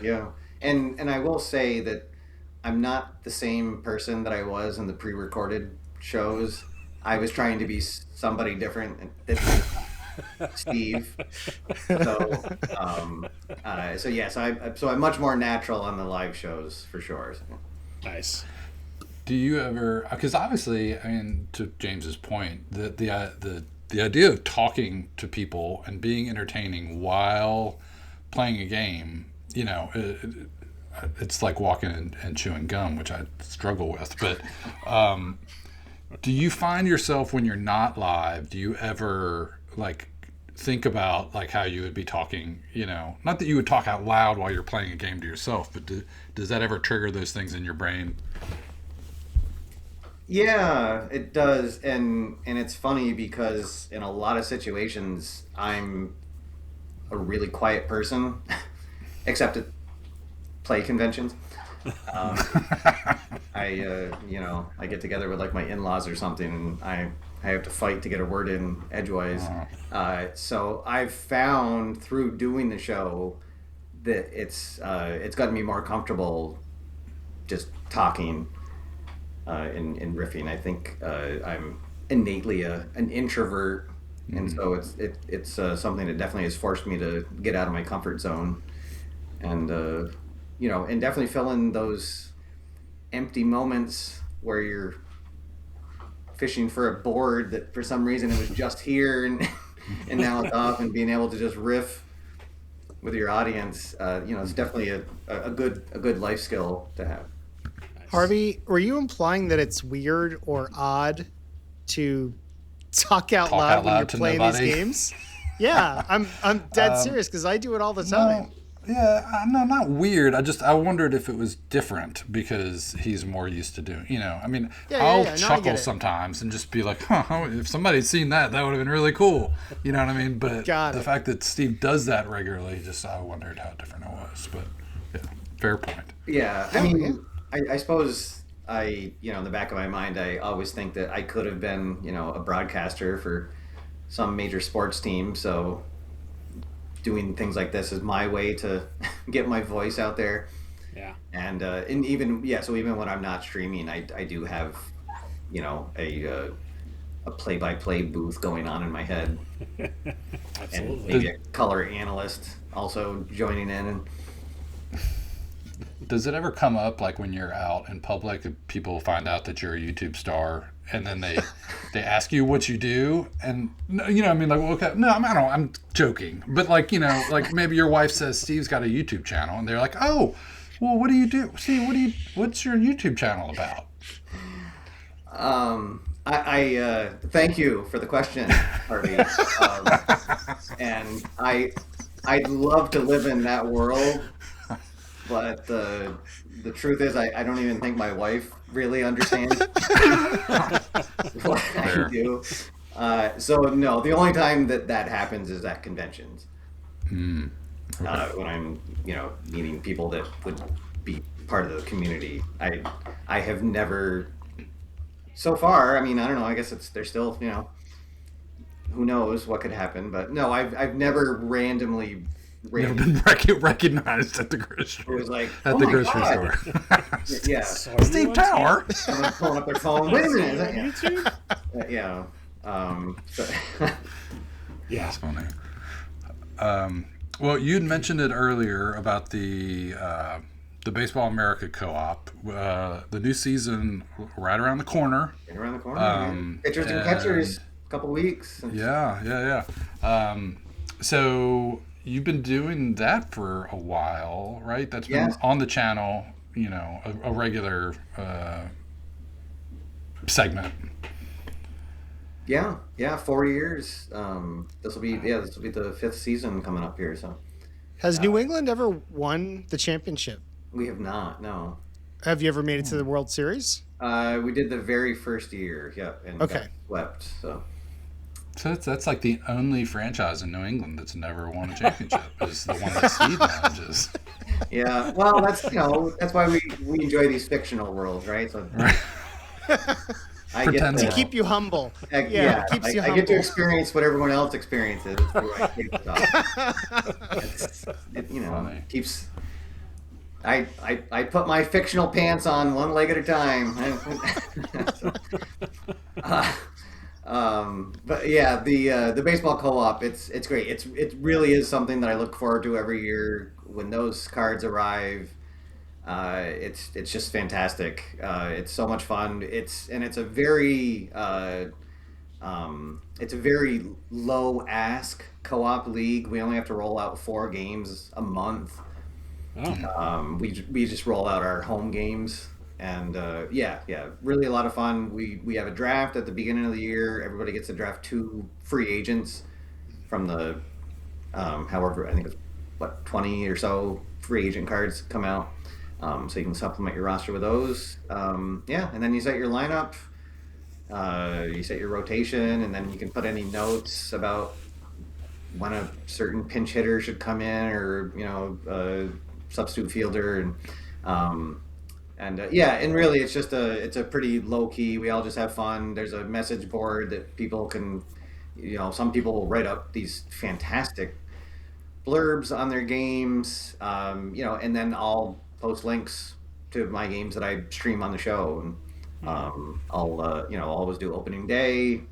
Yeah, and I will say that I'm not the same person that I was in the pre-recorded shows. I was trying to be somebody different than Steve. So yes, I'm much more natural on the live shows for sure. Nice. Do you ever? Because obviously, I mean, to James's point, the idea of talking to people and being entertaining while playing a game, it's like walking and chewing gum, which I struggle with. But do you find yourself when you're not live? Do you ever like think about like how you would be talking? Not that you would talk out loud while you're playing a game to yourself, but does that ever trigger those things in your brain? Yeah, it does, and it's funny because in a lot of situations I'm a really quiet person, except at play conventions. I get together with like my in-laws or something, and I have to fight to get a word in edgewise. So I've found through doing the show that it's gotten me more comfortable just talking and riffing. I think I'm innately an introvert, and so it's something that definitely has forced me to get out of my comfort zone, and and definitely fill in those empty moments where you're fishing for a board that for some reason it was just here and now it's off, and being able to just riff with your audience. It's definitely a good life skill to have. Harvey, were you implying that it's weird or odd to talk out loud when you're playing these games? Yeah, I'm dead serious because I do it all the time. No, not weird. I wondered if it was different because he's more used to doing. I'll chuckle sometimes and just be like, "Huh, if somebody'd seen that would have been really cool." You know what I mean? But the fact that Steve does that regularly, I wondered how different it was. But yeah, fair point. Yeah, I suppose in the back of my mind, I always think that I could have been, a broadcaster for some major sports team. So doing things like this is my way to get my voice out there. Yeah. And so even when I'm not streaming, I do have, a play-by-play booth going on in my head. Absolutely. And maybe a color analyst also joining in. does it ever come up like when you're out in public, and people find out that you're a YouTube star, and then they ask you what you do, and I mean, like, okay, no, I'm joking, but like, like maybe your wife says Steve's got a YouTube channel, and they're like, oh, well, what do you do, Steve? What's your YouTube channel about? I thank you for the question, Harvey. And I'd love to live in that world, but the truth is I don't even think my wife really understands what I do. So no, the only time that happens is at conventions. Okay. When I'm, meeting people that would be part of the community. I have never, so far, I mean, I don't know, I guess they're still, who knows what could happen, but no, I've never randomly Never been recognized at the grocery store. It was like, at the grocery store. Yeah. Steve Tower. Someone's pulling up their phone. Wait a minute. Is that YouTube? Yeah. Yeah. That's funny. Well, you'd mentioned it earlier about the Baseball America co-op. The new season right around the corner. Right around the corner. Pitchers and catchers. A couple weeks. Yeah. So you've been doing that for a while, right? That's been on the channel, a regular segment. Yeah, 4 years. This will be the 5th season coming up here. So, has New England ever won the championship? We have not. No. Have you ever made it to the World Series? We did the very first year. Yeah, and got swept. So that's like the only franchise in New England that's never won a championship is the one that Steve manages. Yeah, well, that's why we enjoy these fictional worlds, right? So. Right. I get to keep you humble. It keeps you humble. I get to experience what everyone else experiences. It keeps. I put my fictional pants on one leg at a time. But yeah, the baseball co-op, it's great. It really is something that I look forward to every year when those cards arrive. It's just fantastic. It's so much fun. It's a very low ask co-op league. We only have to roll out 4 games a month. Oh. We just roll out our home games, and really a lot of fun. We have a draft at the beginning of the year. Everybody gets to draft 2 free agents from the however, I think it's 20 or so free agent cards come out. So you can supplement your roster with those. And then you set your lineup, you set your rotation, and then you can put any notes about when a certain pinch hitter should come in, or a substitute fielder, and really it's just it's a pretty low key. We all just have fun. There's a message board that people can, some people will write up these fantastic blurbs on their games, and then I'll post links to my games that I stream on the show, and I'll always do opening day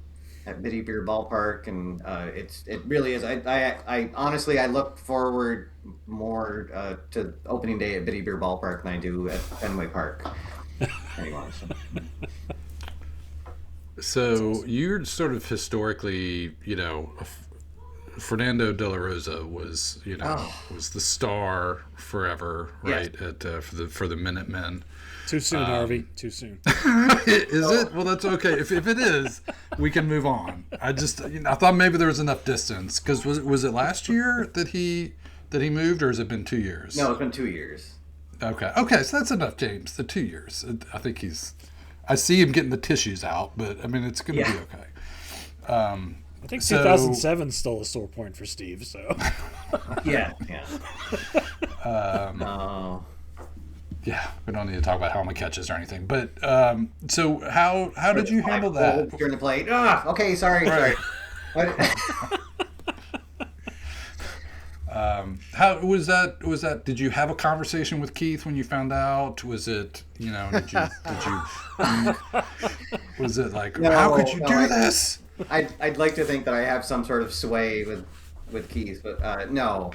at Biddy Beer Ballpark, and it really is. I honestly look forward more to opening day at Biddy Beer Ballpark than I do at Fenway Park. Anyway, so you're sort of historically, Fernando De La Rosa was, was the star forever, right? Yes. For the Minutemen. Too soon, Harvey. Too soon. Is it? Well, that's okay. If it is, we can move on. I thought maybe there was enough distance, because was it last year that he moved, or has it been 2 years? No, it's been 2 years. Okay, so that's enough, James. The 2 years. I think I see him getting the tissues out, but I mean, it's going to be okay. I think 2007 is still a sore point for Steve. So. Yeah. Yeah, we don't need to talk about helmet catches or anything. But so how did you handle that? During the plate. Okay, sorry. Right. How was that? Did you have a conversation with Keith when you found out? Was it, did you was it like, how could you do this? I'd like to think that I have some sort of sway with with Keith, but no,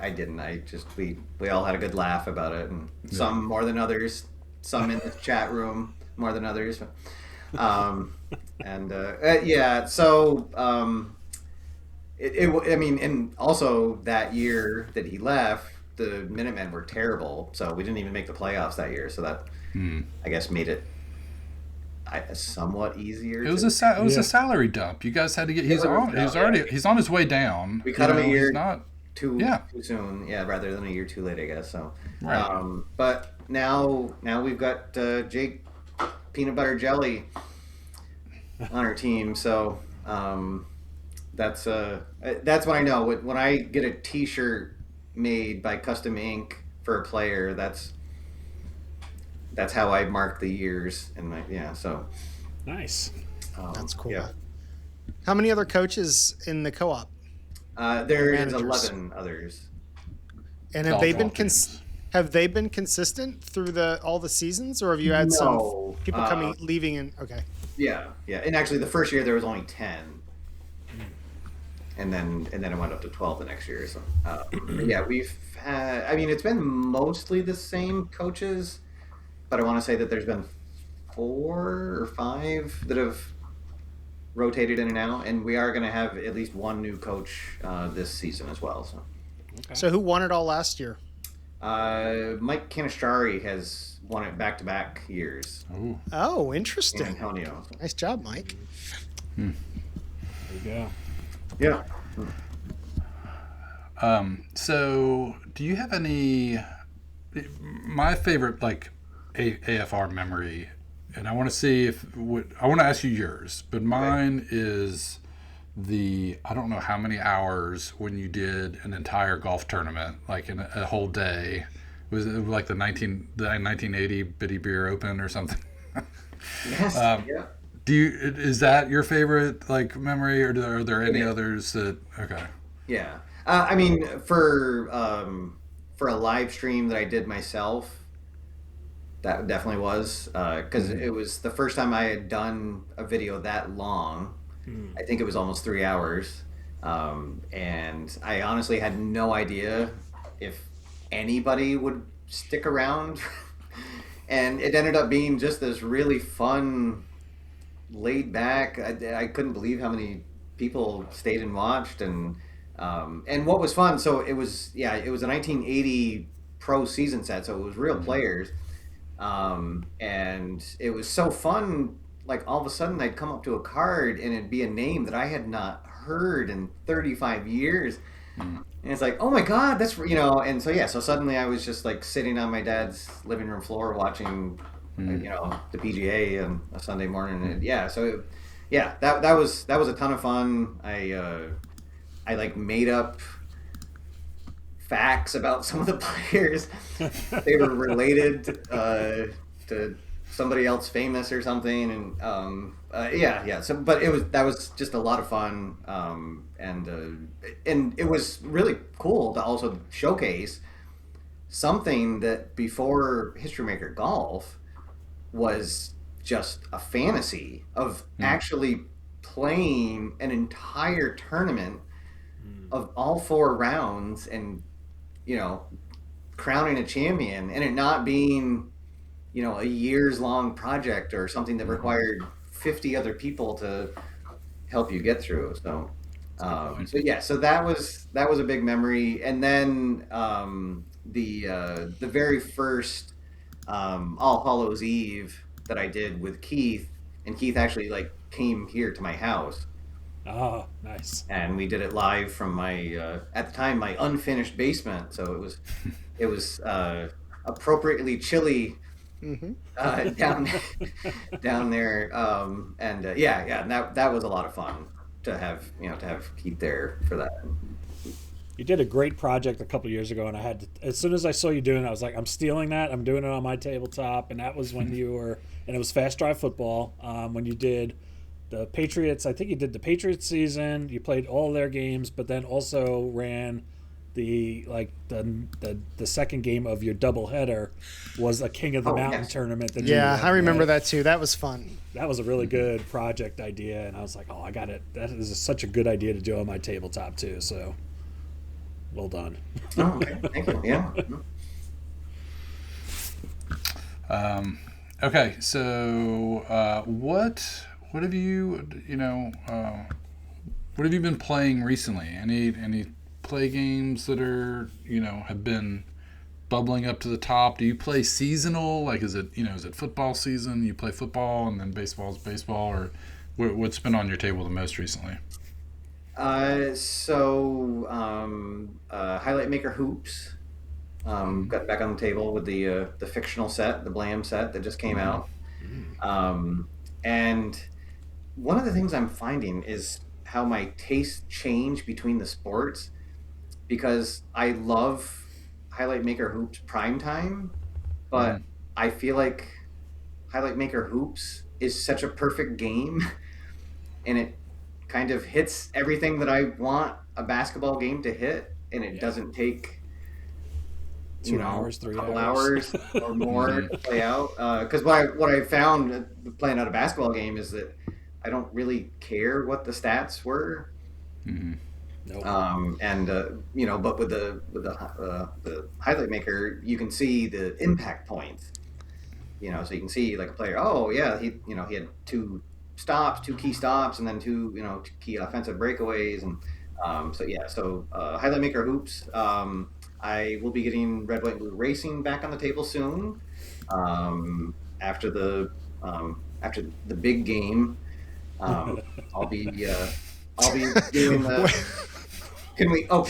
I didn't. I just we all had a good laugh about it, and some more than others, some in the chat room more than others. And yeah, so I mean, and also that year that he left, the Minutemen were terrible, so we didn't even make the playoffs that year. So that I guess made it somewhat easier. It was a salary dump. You guys had to get. He's on his way down. We cut him a year too too soon, rather than a year too late, I guess. So, right. But now we've got Jake Peanut Butter Jelly on our team. So that's what I know. When I get a T-shirt made by Custom Ink for a player, that's how I mark the years. And so nice. That's cool. Yeah. How many other coaches in the co-op? There is 11 others. And have they been consistent through all the seasons, or have you had some people coming, leaving, and okay? Yeah. And actually, the first year there was only 10, and then it went up to 12 the next year. So yeah, we've had. I mean, it's been mostly the same coaches, but I want to say that there's been 4 or 5 that have rotated in and out, and we are going to have at least one new coach this season as well. So, So who won it all last year? Mike Canistari has won it back-to-back years. Ooh. Oh, interesting. In Antonio. Nice job, Mike. There you go. Yeah. So do you have any? My favorite AFR memory, and I want to see I want to ask you yours, but mine is I don't know how many hours when you did an entire golf tournament, like in a whole day. Was it like the 1980 Biddy Beer Open or something? Yes. Yeah. Is that your favorite memory, or are there any others that? Okay. Yeah. I mean, for a live stream that I did myself, that definitely was, because it was the first time I had done a video that long. I think it was almost 3 hours, and I honestly had no idea if anybody would stick around. And it ended up being just this really fun, laid back. I couldn't believe how many people stayed and watched, and what was fun. So it was a 1980 pro season set, so it was real players, and it was so fun. Like all of a sudden, I'd come up to a card and it'd be a name that I had not heard in 35 years. And it's like, oh my God, that's, and so suddenly I was just like sitting on my dad's living room floor watching, the PGA on a Sunday morning. And that was a ton of fun. I made up facts about some of the players. They were related to somebody else famous or something, and so but that was just a lot of fun, and it was really cool to also showcase something that before History Maker Golf was just a fantasy of actually playing an entire tournament of all 4 rounds and crowning a champion, and it not being a years long project or something that required 50 other people to help you get through. So so that was a big memory. And then the very first All Hallows Eve that I did with Keith, and Keith actually came here to my house. Oh, nice. And we did it live from my at the time my unfinished basement, so it was appropriately chilly. Down there, and that was a lot of fun to have Keith there for that. You did a great project a couple years ago, and I had to, as soon as I saw you doing it, I was like, I'm stealing that. I'm doing it on my tabletop, and that was when you were, and it was Fast Drive Football. When you did the Patriots, I think you did the Patriots season. You played all their games, but then also ran the second game of your doubleheader was a King of the Mountain tournament. I remember that too. That was fun. That was a really good project idea, and I was like, oh, I got it. That is such a good idea to do on my tabletop too. So Well done. Oh, okay. Thank you. Yeah. Okay, so what have you what have you been playing recently? Any play games that are have been bubbling up to the top? Do you play seasonal? Like, is it football season? You play football and then baseball's baseball, or what's been on your table the most recently? Highlight Maker Hoops got back on the table with the fictional set, the Blam set that just came out. And one of the things I'm finding is how my tastes change between the sports, because I love Highlight Maker Hoops Prime Time, but I feel like Highlight Maker Hoops is such a perfect game, and it kind of hits everything that I want a basketball game to hit, and it doesn't take 2 hours, 3 a couple hours. or more to play out. Because what I found playing out a basketball game is that I don't really care what the stats were. Nope. But with the highlight maker, you can see the impact points. So you can see like a player. Oh yeah, he had 2 key stops, and then 2 key offensive breakaways, and highlight maker hoops. I will be getting Red, White, and Blue Racing back on the table soon. After the big game, I'll be doing the. Can we We're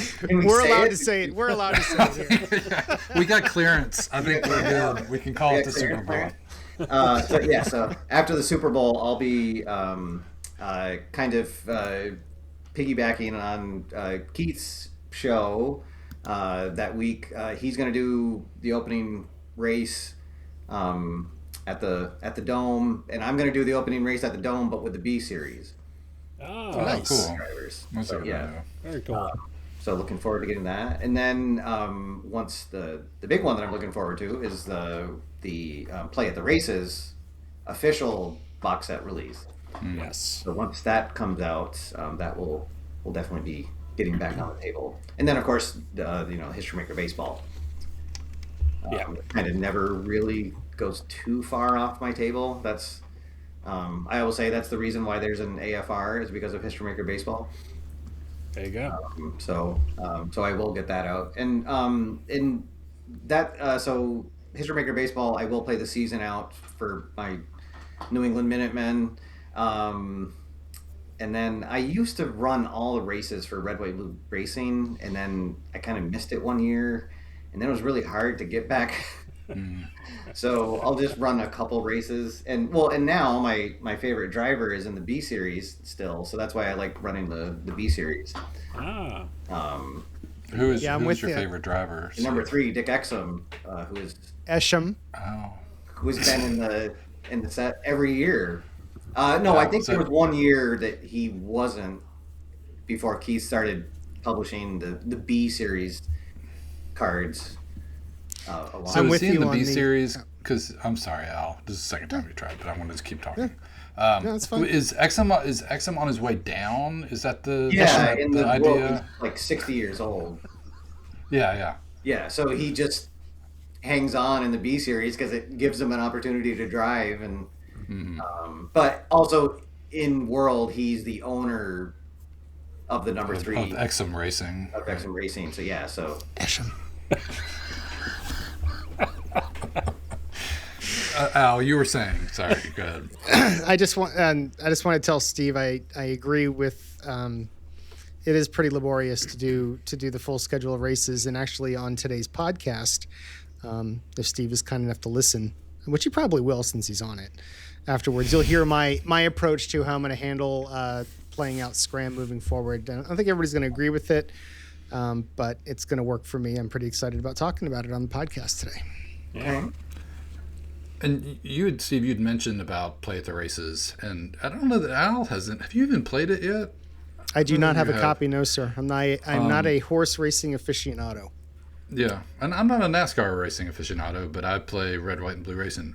say allowed it? to say it. We're allowed to say it here. We got clearance. I think we're good. We can call it the Super Bowl. So after the Super Bowl, I'll be kind of piggybacking on Keith's show that week. He's going to do the opening race at the Dome, and I'm going to do the opening race at the Dome, but with the B series. Oh, Nice. Cool. Drivers. That's a good Yeah. idea. Very cool. So looking forward to getting that, and then once the big one that I'm looking forward to is the Play at the Races official box set release. Yes. So once that comes out, that will definitely be getting back on the table, and then of course History Maker Baseball. Kind of never really goes too far off my table. That's I will say that's the reason why there's an AFR is because of History Maker Baseball. There you go. So I will get that out, and in that so History Maker Baseball, I will play the season out for my New England Minutemen, and then I used to run all the races for Red, White, Blue Racing, and then I kind of missed it one year, and then it was really hard to get back. So I'll just run a couple races, and now my favorite driver is in the B series still, so that's why I like running the B series. Who's with your you. favorite driver? Number 3, Dick Exum, Esham. who's been in the set every year. I think there was one year that he wasn't before Keith started publishing the B series cards. So I'm is with he in you the on B the- series? Because I'm sorry, Al. This is the second time you tried, but I want to just keep talking. No, that's fine. Is Exum on his way down? Is that the in the the idea? world, he's like 60 years old. Yeah. Yeah, so he just hangs on in the B series because it gives him an opportunity to drive, and but also in World he's the owner of the number 3 Of Exum Racing. of Exum Racing. So yeah, so Esham. Al, you were saying. Sorry, go ahead. I just want to tell Steve I agree with it is pretty laborious to do the full schedule of races, and actually on today's podcast, if Steve is kind enough to listen, which he probably will since he's on it afterwards, you'll hear my approach to how I'm going to handle playing out Scram moving forward. I don't think everybody's going to agree with it, but it's going to work for me. I'm pretty excited about talking about it on the podcast today. Yeah. And Steve, you'd mentioned about Play at the Races, and I don't know that Al hasn't. Have you even played it yet? I do not have you a have. copy, no sir. I'm not a horse racing aficionado. Yeah, and I'm not a NASCAR racing aficionado, but I play Red, White, and Blue Racing.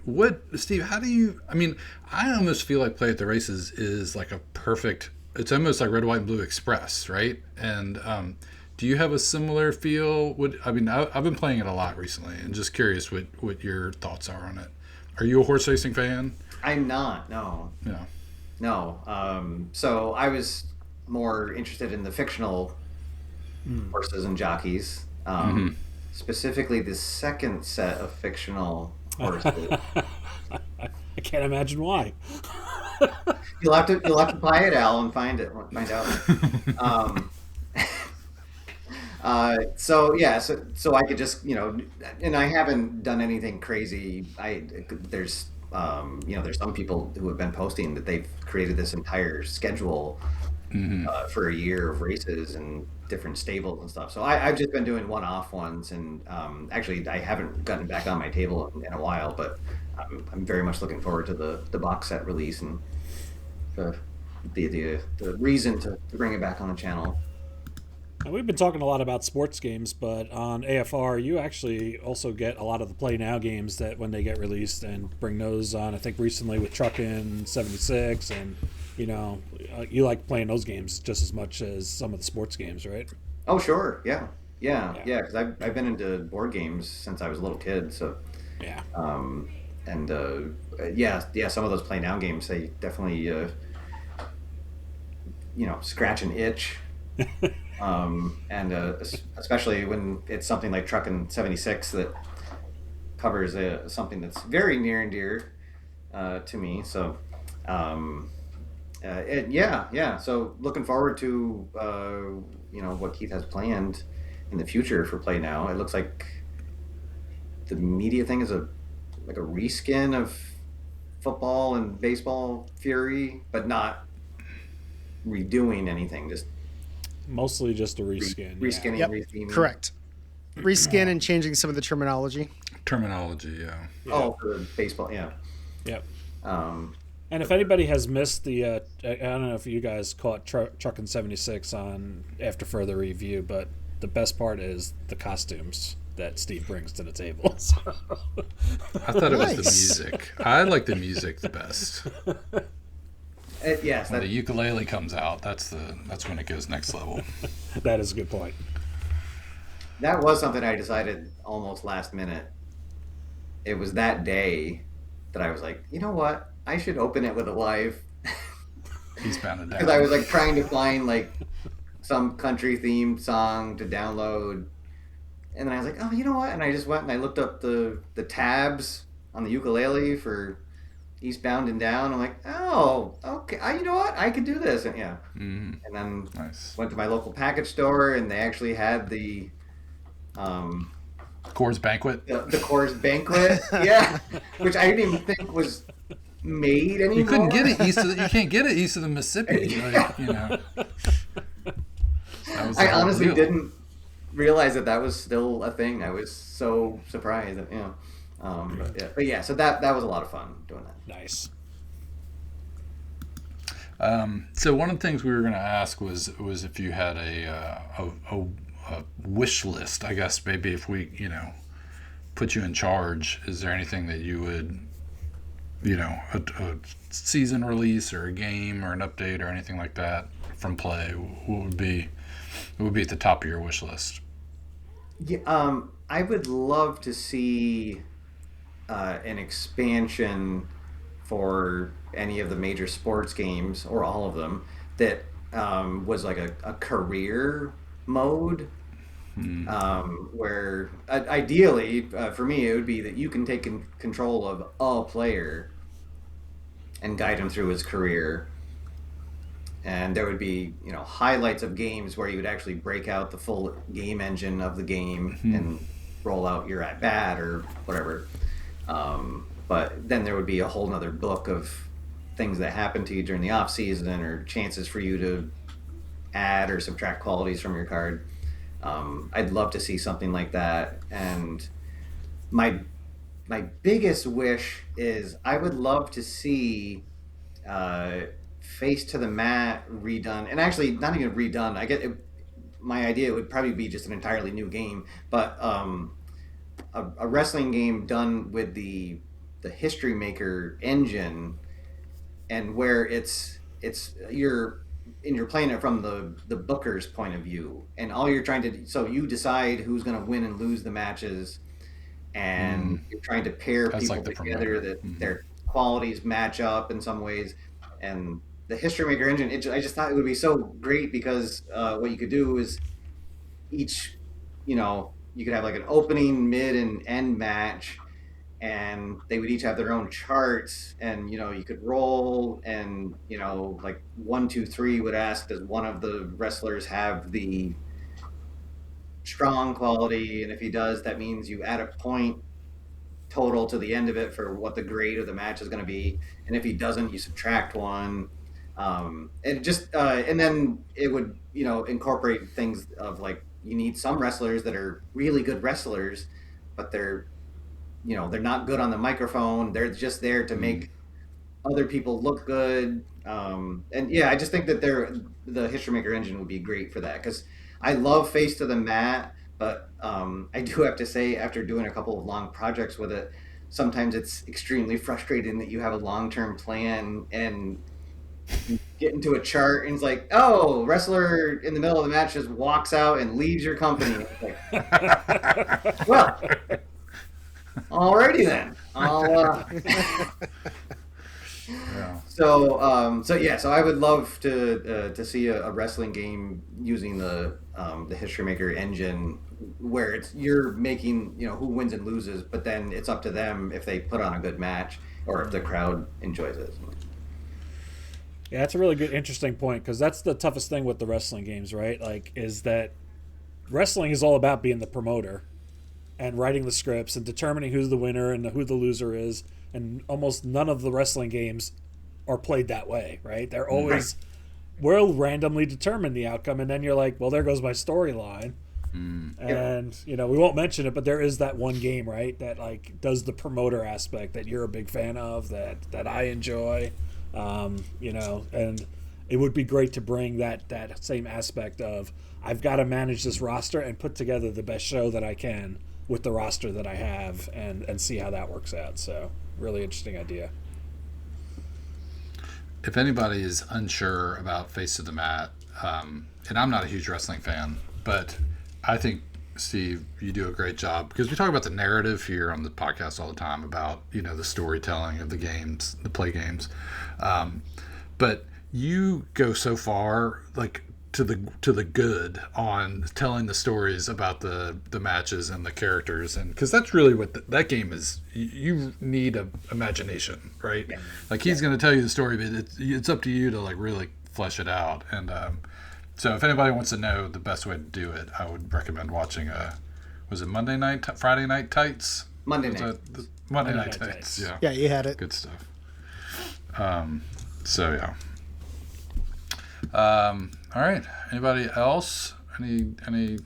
Steve, how do you, I almost feel like Play at the Races is like a perfect, it's almost like Red, White, and Blue Express, right? And Do you have a similar feel? I've been playing it a lot recently, and just curious what your thoughts are on it. Are you a horse racing fan? I'm not. No. Yeah. No. So I was more interested in the fictional horses and jockeys. Specifically, the second set of fictional horses. I can't imagine why. You'll have to buy it, Al, and find out. So I could just, and I haven't done anything crazy. There's some people who have been posting that they've created this entire schedule for a year of races and different stables and stuff. So I've just been doing one-off ones, and actually I haven't gotten back on my table in a while, but I'm very much looking forward to the box set release and the reason to bring it back on the channel. And we've been talking a lot about sports games, but on AFR, you actually also get a lot of the Play Now games that when they get released and bring those on. I think recently with Truckin' 76, and you like playing those games just as much as some of the sports games, right? Oh, sure, yeah. Because I've been into board games since I was a little kid, so yeah. Some of those Play Now games, they definitely scratch an itch. Especially when it's something like Truckin' 76 that covers something that's very near and dear to me. So, So looking forward to what Keith has planned in the future for Play Now. It looks like the media thing is a reskin of football and baseball Fury, but not redoing anything. Just mostly just a reskin. Reskinning, retheming. Correct. Reskin and changing some of the terminology. Yeah. Oh, for the baseball, yeah. Yep. And if anybody has missed the, I don't know if you guys caught Truckin' 76 on after further review, but the best part is the costumes that Steve brings to the table. So. I thought it was the music. I like the music the best. Yes, when the ukulele comes out, that's when it goes next level. That is a good point. That was something I decided almost last minute. It was that day that I was like, you know what? I should open it with a live. Eastbound and Down. Because I was trying to find some country themed song to download, and then I was like, oh, you know what? And I just went and I looked up the tabs on the ukulele for Eastbound and Down. I'm like, oh, okay. You know what? I could do this. And and then went to my local package store, and they actually had the Coors Banquet. The Coors Banquet, yeah, which I didn't even think was made anymore. You couldn't get it you can't get it east of the Mississippi. I honestly didn't realize that was still a thing. I was so surprised that so that was a lot of fun doing that. Nice. So one of the things we were going to ask was if you had a wish list. I guess maybe if we put you in charge, is there anything that you would a season release or a game or an update or anything like that from Play? What would be at the top of your wish list? Yeah, I would love to see an expansion for any of the major sports games, or all of them, that was like a career mode, where ideally for me it would be that you can take control of a player and guide him through his career, and there would be highlights of games where you would actually break out the full game engine of the game and roll out your at bat or whatever. But then there would be a whole nother book of things that happen to you during the off season, or chances for you to add or subtract qualities from your card. I'd love to see something like that. And my biggest wish is I would love to see Face to the Mat redone, and actually not even redone. I get it. My idea would probably be just an entirely new game, but a wrestling game done with the History Maker engine, and where it's you're and you're playing it from the booker's point of view, and all you're trying to, so you decide who's going to win and lose the matches, and you're trying to pair That's people like the together promoter. that their qualities match up in some ways. And the History Maker engine, I just thought it would be so great because what you could do is each, you could have like an opening, mid, and end match, and they would each have their own charts, and you could roll, and like 1, 2, 3 would ask, does one of the wrestlers have the strong quality, and if he does, that means you add a point total to the end of it for what the grade of the match is going to be, and if he doesn't, you subtract one. And just and then it would incorporate things of like, you need some wrestlers that are really good wrestlers, but they're not good on the microphone. They're just there to make other people look good. And yeah, I just think that the History Maker engine would be great for that, because I love Face to the Mat, but I do have to say, after doing a couple of long projects with it, sometimes it's extremely frustrating that you have a long-term plan and you get into a chart and it's like, oh, wrestler in the middle of the match just walks out and leaves your company. It's like, well, alrighty then. Yeah. So I would love to see a wrestling game using the History Maker engine, where you're making who wins and loses, but then it's up to them if they put on a good match or if the crowd enjoys it. Yeah, that's a really good, interesting point, because that's the toughest thing with the wrestling games, right? Like, is that wrestling is all about being the promoter and writing the scripts and determining who's the winner and who the loser is. And almost none of the wrestling games are played that way, right? They're always, we'll randomly determine the outcome, and then you're like, well, there goes my storyline. And we won't mention it, but there is that one game, right, that like does the promoter aspect that you're a big fan of, that I enjoy. And it would be great to bring that same aspect of, I've got to manage this roster and put together the best show that I can with the roster that I have, and see how that works out. So really interesting idea. If anybody is unsure about Face to the Mat, and I'm not a huge wrestling fan, but I think, Steve, you do a great job, because we talk about the narrative here on the podcast all the time about the storytelling of the games, the play games, but you go so far, like to the good on telling the stories about the matches and the characters, and because that's really what that game is. You need a imagination, right? Yeah. Like he's going to tell you the story, but it's up to you to like really flesh it out. And so if anybody wants to know the best way to do it, I would recommend watching was it Monday Night, Friday Night Tights? Monday Night. Monday Night Tights. Yeah. Yeah, you had it. Good stuff. So yeah. All right. Anybody else? Any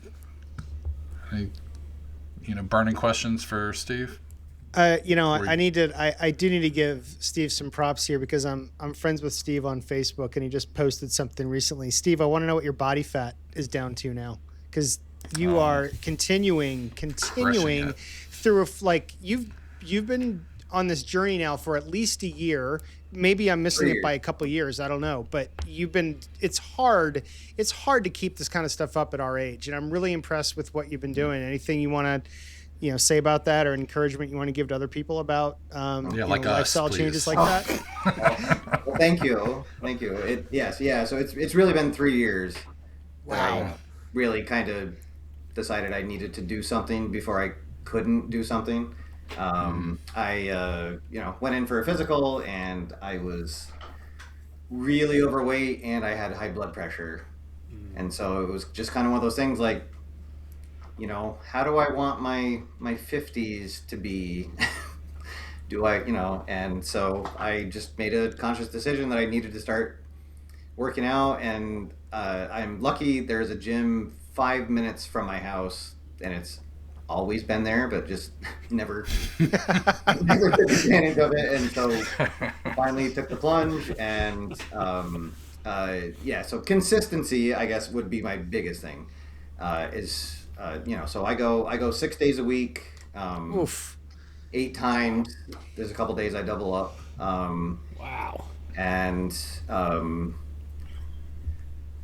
burning questions for Steve? I do need to give Steve some props here, because I'm friends with Steve on Facebook, and he just posted something recently. Steve, I want to know what your body fat is down to now, because you are continuing through you've been on this journey now for at least a year. Maybe I'm missing it by a couple of years. I don't know, but it's hard to keep this kind of stuff up at our age. And I'm really impressed with what you've been doing. Anything you want to, say about that, or encouragement you want to give to other people about, lifestyle changes like that? Well, thank you. So it's really been 3 years. Wow. I really kind of decided I needed to do something before I couldn't do something. I went in for a physical, and I was really overweight, and I had high blood pressure. And so it was just kind of one of those things like, how do I want my 50s to be? Do I, and so I just made a conscious decision that I needed to start working out. And I'm lucky there's a gym 5 minutes from my house, and it's always been there, but just never took advantage of it. And so finally took the plunge, and so consistency, I guess, would be my biggest thing. So I go 6 days a week, 8 times. There's a couple days I double up. Wow. And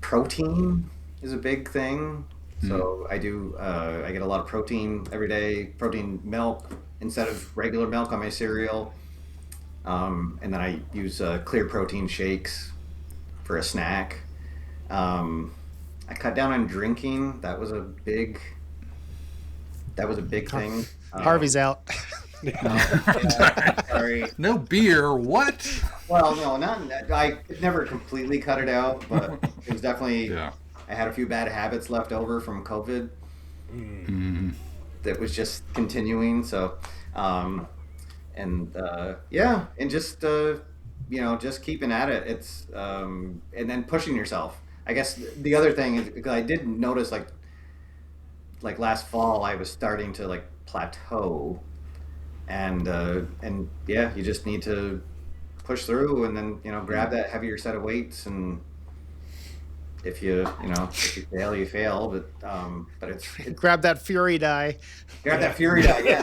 protein is a big thing. So I do. I get a lot of protein every day. Protein milk instead of regular milk on my cereal, and then I use clear protein shakes for a snack. I cut down on drinking. That was a big thing. Harvey's out. Yeah, sorry. No beer. What? Well, no, not. I never completely cut it out, but it was definitely. Yeah. I had a few bad habits left over from COVID. That was just continuing. So, and just just keeping at it. It's and then pushing yourself. I guess the other thing is because I did notice like last fall I was starting to like plateau, and yeah, you just need to push through and then grab that heavier set of weights, and if you fail, you fail, but it's Grab that fury die. grab that fury die, yeah.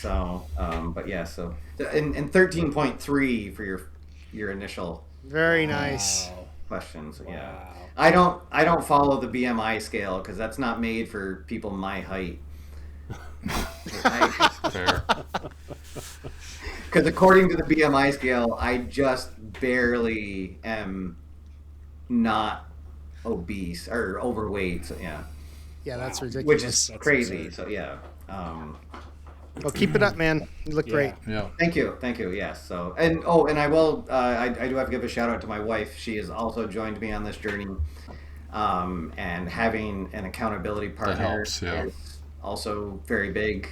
But yeah, so and 13.3 for your initial Very nice. Wow. questions. Yeah, Wow. I don't follow the BMI scale because that's not made for people my height. Fair. Because according to the BMI scale, I just barely am not obese or overweight. So yeah, Yeah, that's ridiculous. which is That's crazy. absurd. So yeah. Well, keep it up, man. You look great. Yeah. Thank you. Yes. So and I will. I do have to give a shout out to my wife. She has also joined me on this journey, and having an accountability partner helps, yeah. is also very big.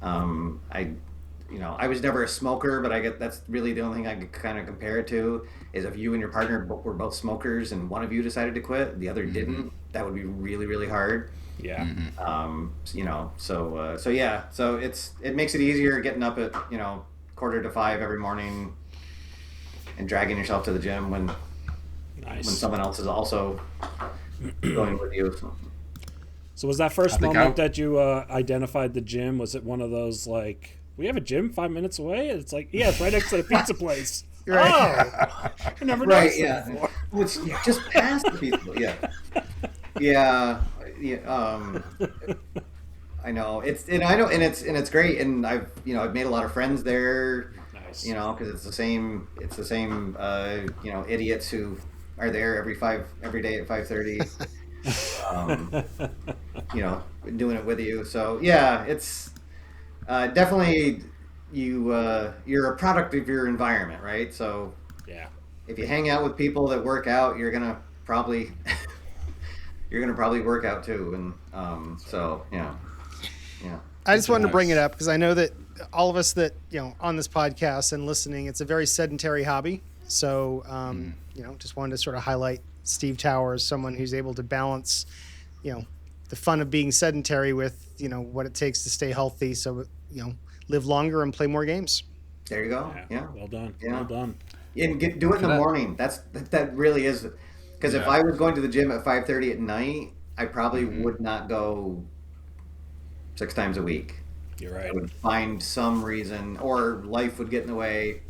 I was never a smoker, but I get that's really the only thing I could kind of compare it to is if you and your partner were both smokers and one of you decided to quit, the other didn't. That would be really, really hard. Yeah. So yeah, so it makes it easier getting up at 4:45 every morning and dragging yourself to the gym when Nice. someone else is also going with you. So was that first I think moment that you identified the gym? Was it one of those like, we have a gym 5 minutes away? And it's like, yeah, it's right next to the pizza place. Right. Oh, I never Right, noticed yeah. that before. It's just past the people. Yeah. I know it's great, and I've made a lot of friends there. Nice. Because it's the same idiots who are there every day at 5:30. Doing it with you. So yeah, it's definitely you're a product of your environment, right? So Yeah. if you hang out with people that work out, you're gonna probably work out too, and so yeah. I just wanted to bring Nice. it up because I know that all of us that on this podcast and listening, it's a very sedentary hobby. So just wanted to sort of highlight Steve Tower as someone who's able to balance, the fun of being sedentary with what it takes to stay healthy. So live longer and play more games. There you go. Yeah. Well done. Yeah. Well done. And do it in the morning. That really is, because if Yeah. I was going to the gym at 5:30 at night, I probably would not go 6 times a week. You're I right. would find some reason, or life would get in the way.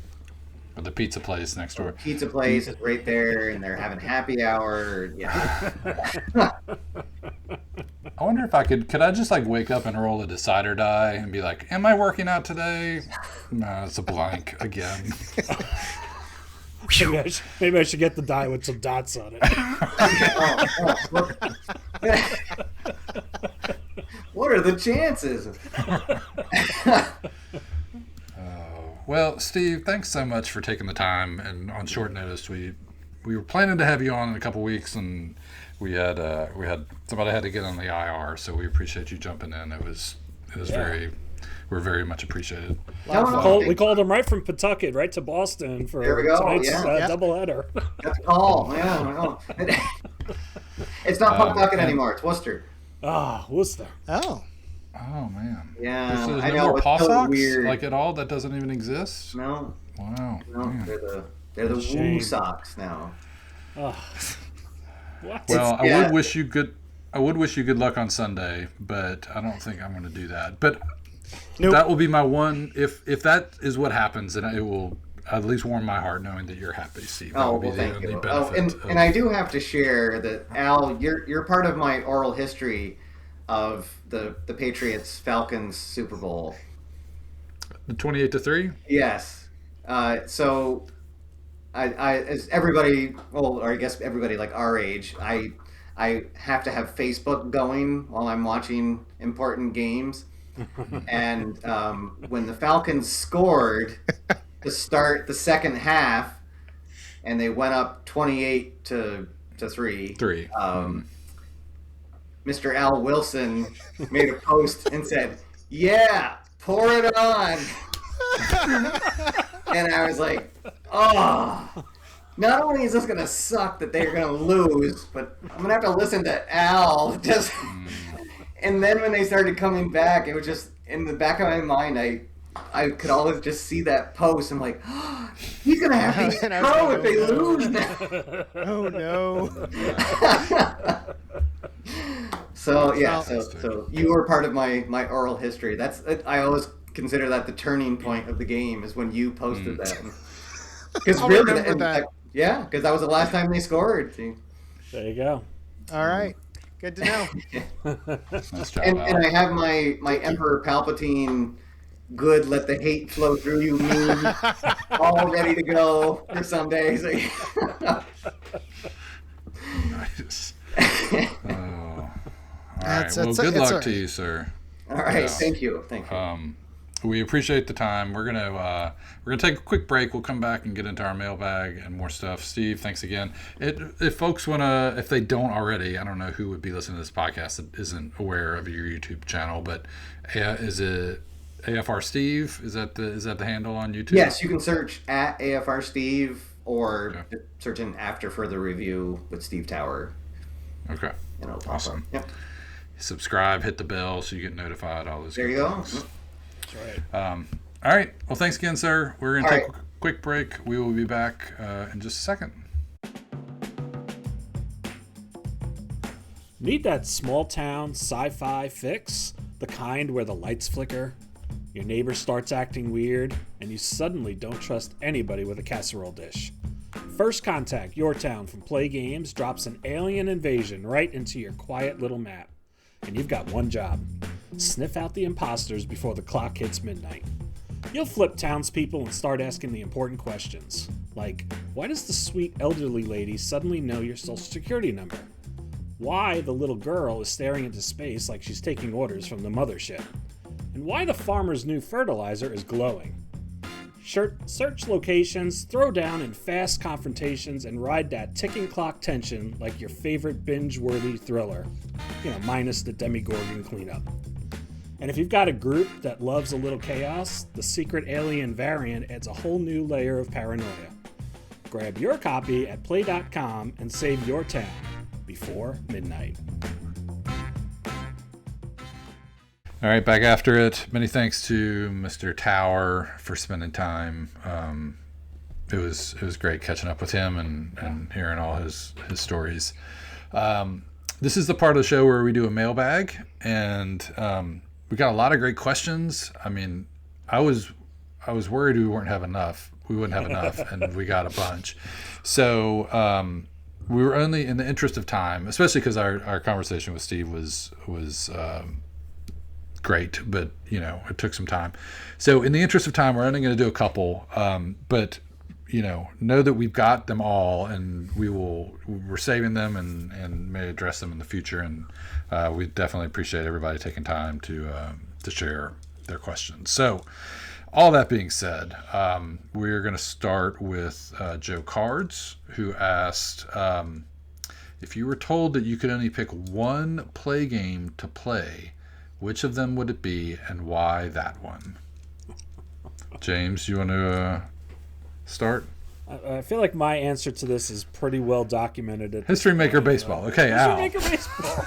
Or the pizza place next door. Pizza place is right there, and they're having happy hour. Yeah. I wonder if could I just like wake up and roll a decide or die and be like, am I working out today? No, it's a blank again. Maybe I should get the die with some dots on it. What are the chances? Well, Steve, thanks so much for taking the time, and on short notice, we were planning to have you on in a couple weeks, and we had somebody had to get on the IR, so we appreciate you jumping in. It was we're very much appreciated. We called him right from Pawtucket right to Boston for There we go, tonight's yeah. doubleheader. That's a call. Yeah, I know. It's not Pawtucket anymore. It's Worcester. Ah, Worcester. Oh, Oh man. Yeah, There's I no know. more It's paw so socks weird. like at all. That doesn't even exist. No, Wow. no, they're the Shame. woo socks now. What? Well, I Yeah. would wish you good luck on Sunday, but I don't think I'm going to do that. But Nope. that will be my one. If that is what happens, then at least warm my heart knowing that you're happy, Steve. That Oh, would be well, the thank only you. benefit And I do have to share that, Al, you're part of my oral history of the Patriots Falcons Super Bowl. the 28-3. Yes. So I as everybody, well, or I guess everybody like our age, I have to have Facebook going while I'm watching important games. And when the Falcons scored to start the second half, and they went up 28-3. Mr. Al Wilson made a post and said, "Yeah, pour it on." And I was like, "Oh, not only is this going to suck that they're going to lose, but I'm going to have to listen to Al just." And then when they started coming back, it was just in the back of my mind. I could always just see that post. I'm like, oh, he's going to have to go if they lose now. Oh, no. So, yeah, so you were part of my oral history. I always consider that the turning point of the game is when you posted that. Because I'll really, remember that. Yeah, because that was the last time they scored. See? There you go. All right. Good to know. Nice job, And Al. I have my Emperor Palpatine good let the hate flow through you meme all ready to go for some days. Nice. Oh. All right. Well, good luck to you, sir. All right. Yeah. Thank you. We appreciate the time. We're gonna take a quick break. We'll come back and get into our mailbag and more stuff. Steve, thanks again. If folks wanna, if they don't already, I don't know who would be listening to this podcast that isn't aware of your YouTube channel, but is it AFR Steve? Is that the handle on YouTube? Yes, you can search at AFR Steve or search in after further review with Steve Tower. Okay. And it'll pop Awesome. up. Yep. Subscribe, hit the bell so you get notified. All those. There you good go. things. That's right. All right. Well, thanks again, sir. We're going to take right. a quick break. We will be back in just a second. Need that small town sci-fi fix? The kind where the lights flicker, your neighbor starts acting weird, and you suddenly don't trust anybody with a casserole dish. First Contact, Your Town from PLAAY Games drops an alien invasion right into your quiet little map. And you've got one job. Sniff out the imposters before the clock hits midnight. You'll flip townspeople and start asking the important questions. Like, why does the sweet elderly lady suddenly know your social security number? Why the little girl is staring into space like she's taking orders from the mothership? And why the farmer's new fertilizer is glowing? Search locations, throw down in fast confrontations, and ride that ticking clock tension like your favorite binge-worthy thriller. Minus the Demigorgon cleanup. And if you've got a group that loves a little chaos, the secret alien variant adds a whole new layer of paranoia. Grab your copy at play.com and save your town before midnight. All right, back after it. Many thanks to Mr. Tower for spending time. It was great catching up with him and hearing all his stories. This is the part of the show where we do a mailbag, and we got a lot of great questions. I mean, I was worried we wouldn't have enough, and we got a bunch. So we were only, in the interest of time, especially because our conversation with Steve was great, but it took some time. So in the interest of time, we're only going to do a couple, but know that we've got them all, and we're saving them and may address them in the future. And we definitely appreciate everybody taking time to share their questions. So all that being said, we're going to start with Joe Cards, who asked, if you were told that you could only pick one play game to play, which of them would it be, and why that one? James, you want to start? I feel like my answer to this is pretty well documented. At History Maker Baseball. Okay, Al. History Maker Baseball.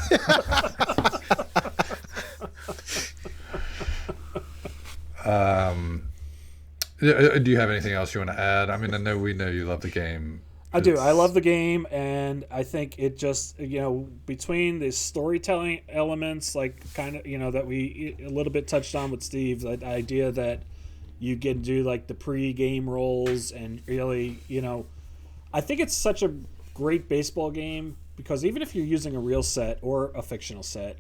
Do you have anything else you want to add? I mean, we know you love the game. I do. I love the game, and I think it just, between the storytelling elements, like kind of, that we a little bit touched on with Steve, the idea that, You can do like the pre-game rolls and really, I think it's such a great baseball game because even if you're using a real set or a fictional set,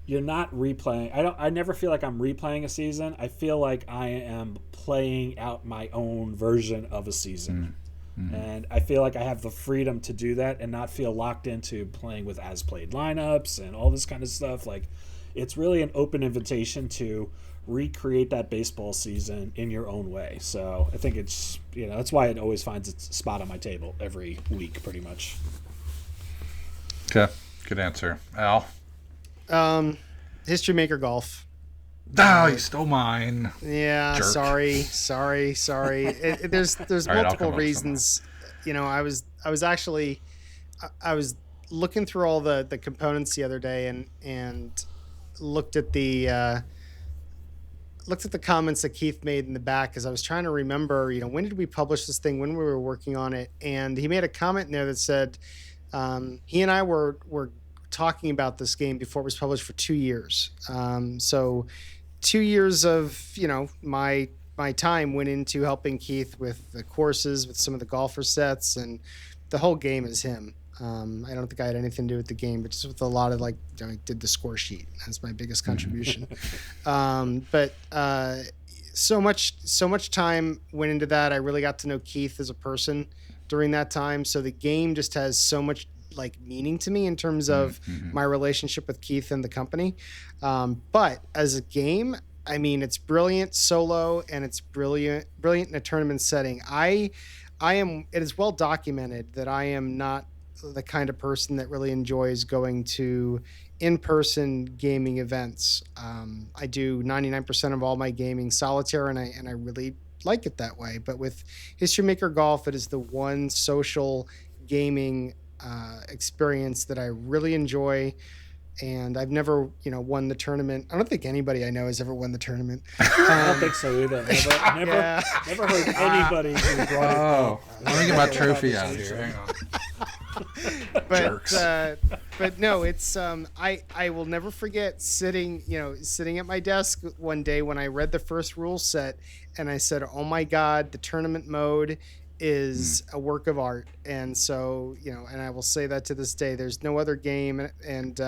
you're not replaying. I never feel like I'm replaying a season. I feel like I am playing out my own version of a season. Mm-hmm. And I feel like I have the freedom to do that and not feel locked into playing with as played lineups and all this kind of stuff. Like, it's really an open invitation to recreate that baseball season in your own way. So I think it's, that's why it always finds its spot on my table every week, pretty much. Okay. Good answer. Al? History Maker Golf. Oh, you stole mine. Yeah, Jerk. sorry. There's All right, multiple reasons. I was looking through all the components the other day and looked at the comments that Keith made in the back because I was trying to remember, when did we publish this thing, when we were working on it, and he made a comment in there that said he and I were talking about this game before it was published for 2 years. So 2 years of, my time went into helping Keith with the courses, with some of the golfer sets, and the whole game is him. I don't think I had anything to do with the game, but just with a lot of I did the score sheet. That's my biggest contribution. But so much time went into that. I really got to know Keith as a person during that time. So the game just has so much meaning to me in terms of my relationship with Keith and the company. But as a game, I mean, it's brilliant solo and it's brilliant in a tournament setting. It is well documented that I am not the kind of person that really enjoys going to in-person gaming events. I do 99% of all my gaming solitaire, and I really like it that way. But with History Maker Golf, it is the one social gaming experience that I really enjoy. And I've never, won the tournament. I don't think anybody I know has ever won the tournament. I don't think so either. Never heard anybody who brought it up. Let me get my trophy out here. Hang on. But no, it's I will never forget sitting at my desk one day when I read the first rule set and I said, "Oh my God, the tournament mode is a work of art." And so, and I will say that to this day, there's no other game. And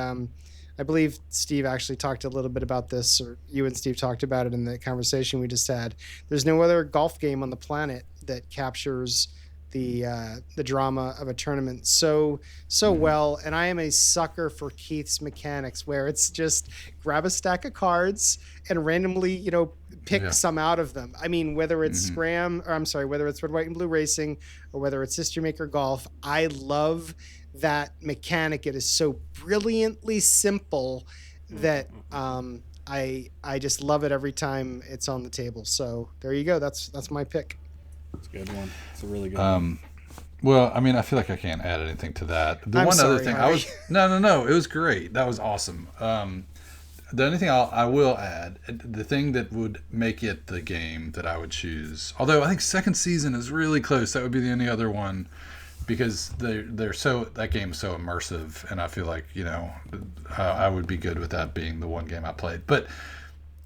I believe Steve actually talked a little bit about this, or you and Steve talked about it in the conversation we just had. There's no other golf game on the planet that captures the drama of a tournament so well. And I am a sucker for Keith's mechanics, where it's just grab a stack of cards and randomly, pick some out of them. I mean, whether it's Scram, whether it's Red, White, and Blue Racing, or whether it's History Maker Golf, I love that mechanic. It is so brilliantly simple that I just love it every time it's on the table. So there you go. That's my pick. It's a good one. It's a really good one. Well, I mean, I feel like I can't add anything to that. Other thing, Harry. No, it was great. That was awesome. The only thing I will add, the thing that would make it the game that I would choose, although I think second season is really close. That would be the only other one, because that game's so immersive, and I feel like I would be good with that being the one game I played. But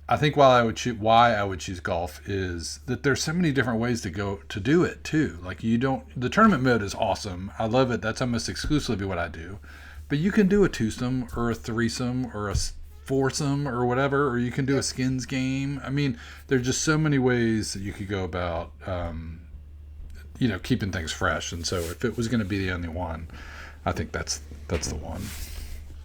I think why I would choose golf is that there's so many different ways to do it too. Like the tournament mode is awesome. I love it. That's almost exclusively what I do. But you can do a twosome or a threesome or a foursome or whatever, or you can do a skins game. I mean, there's just so many ways that you could go about, keeping things fresh. And so if it was going to be the only one, I think that's the one.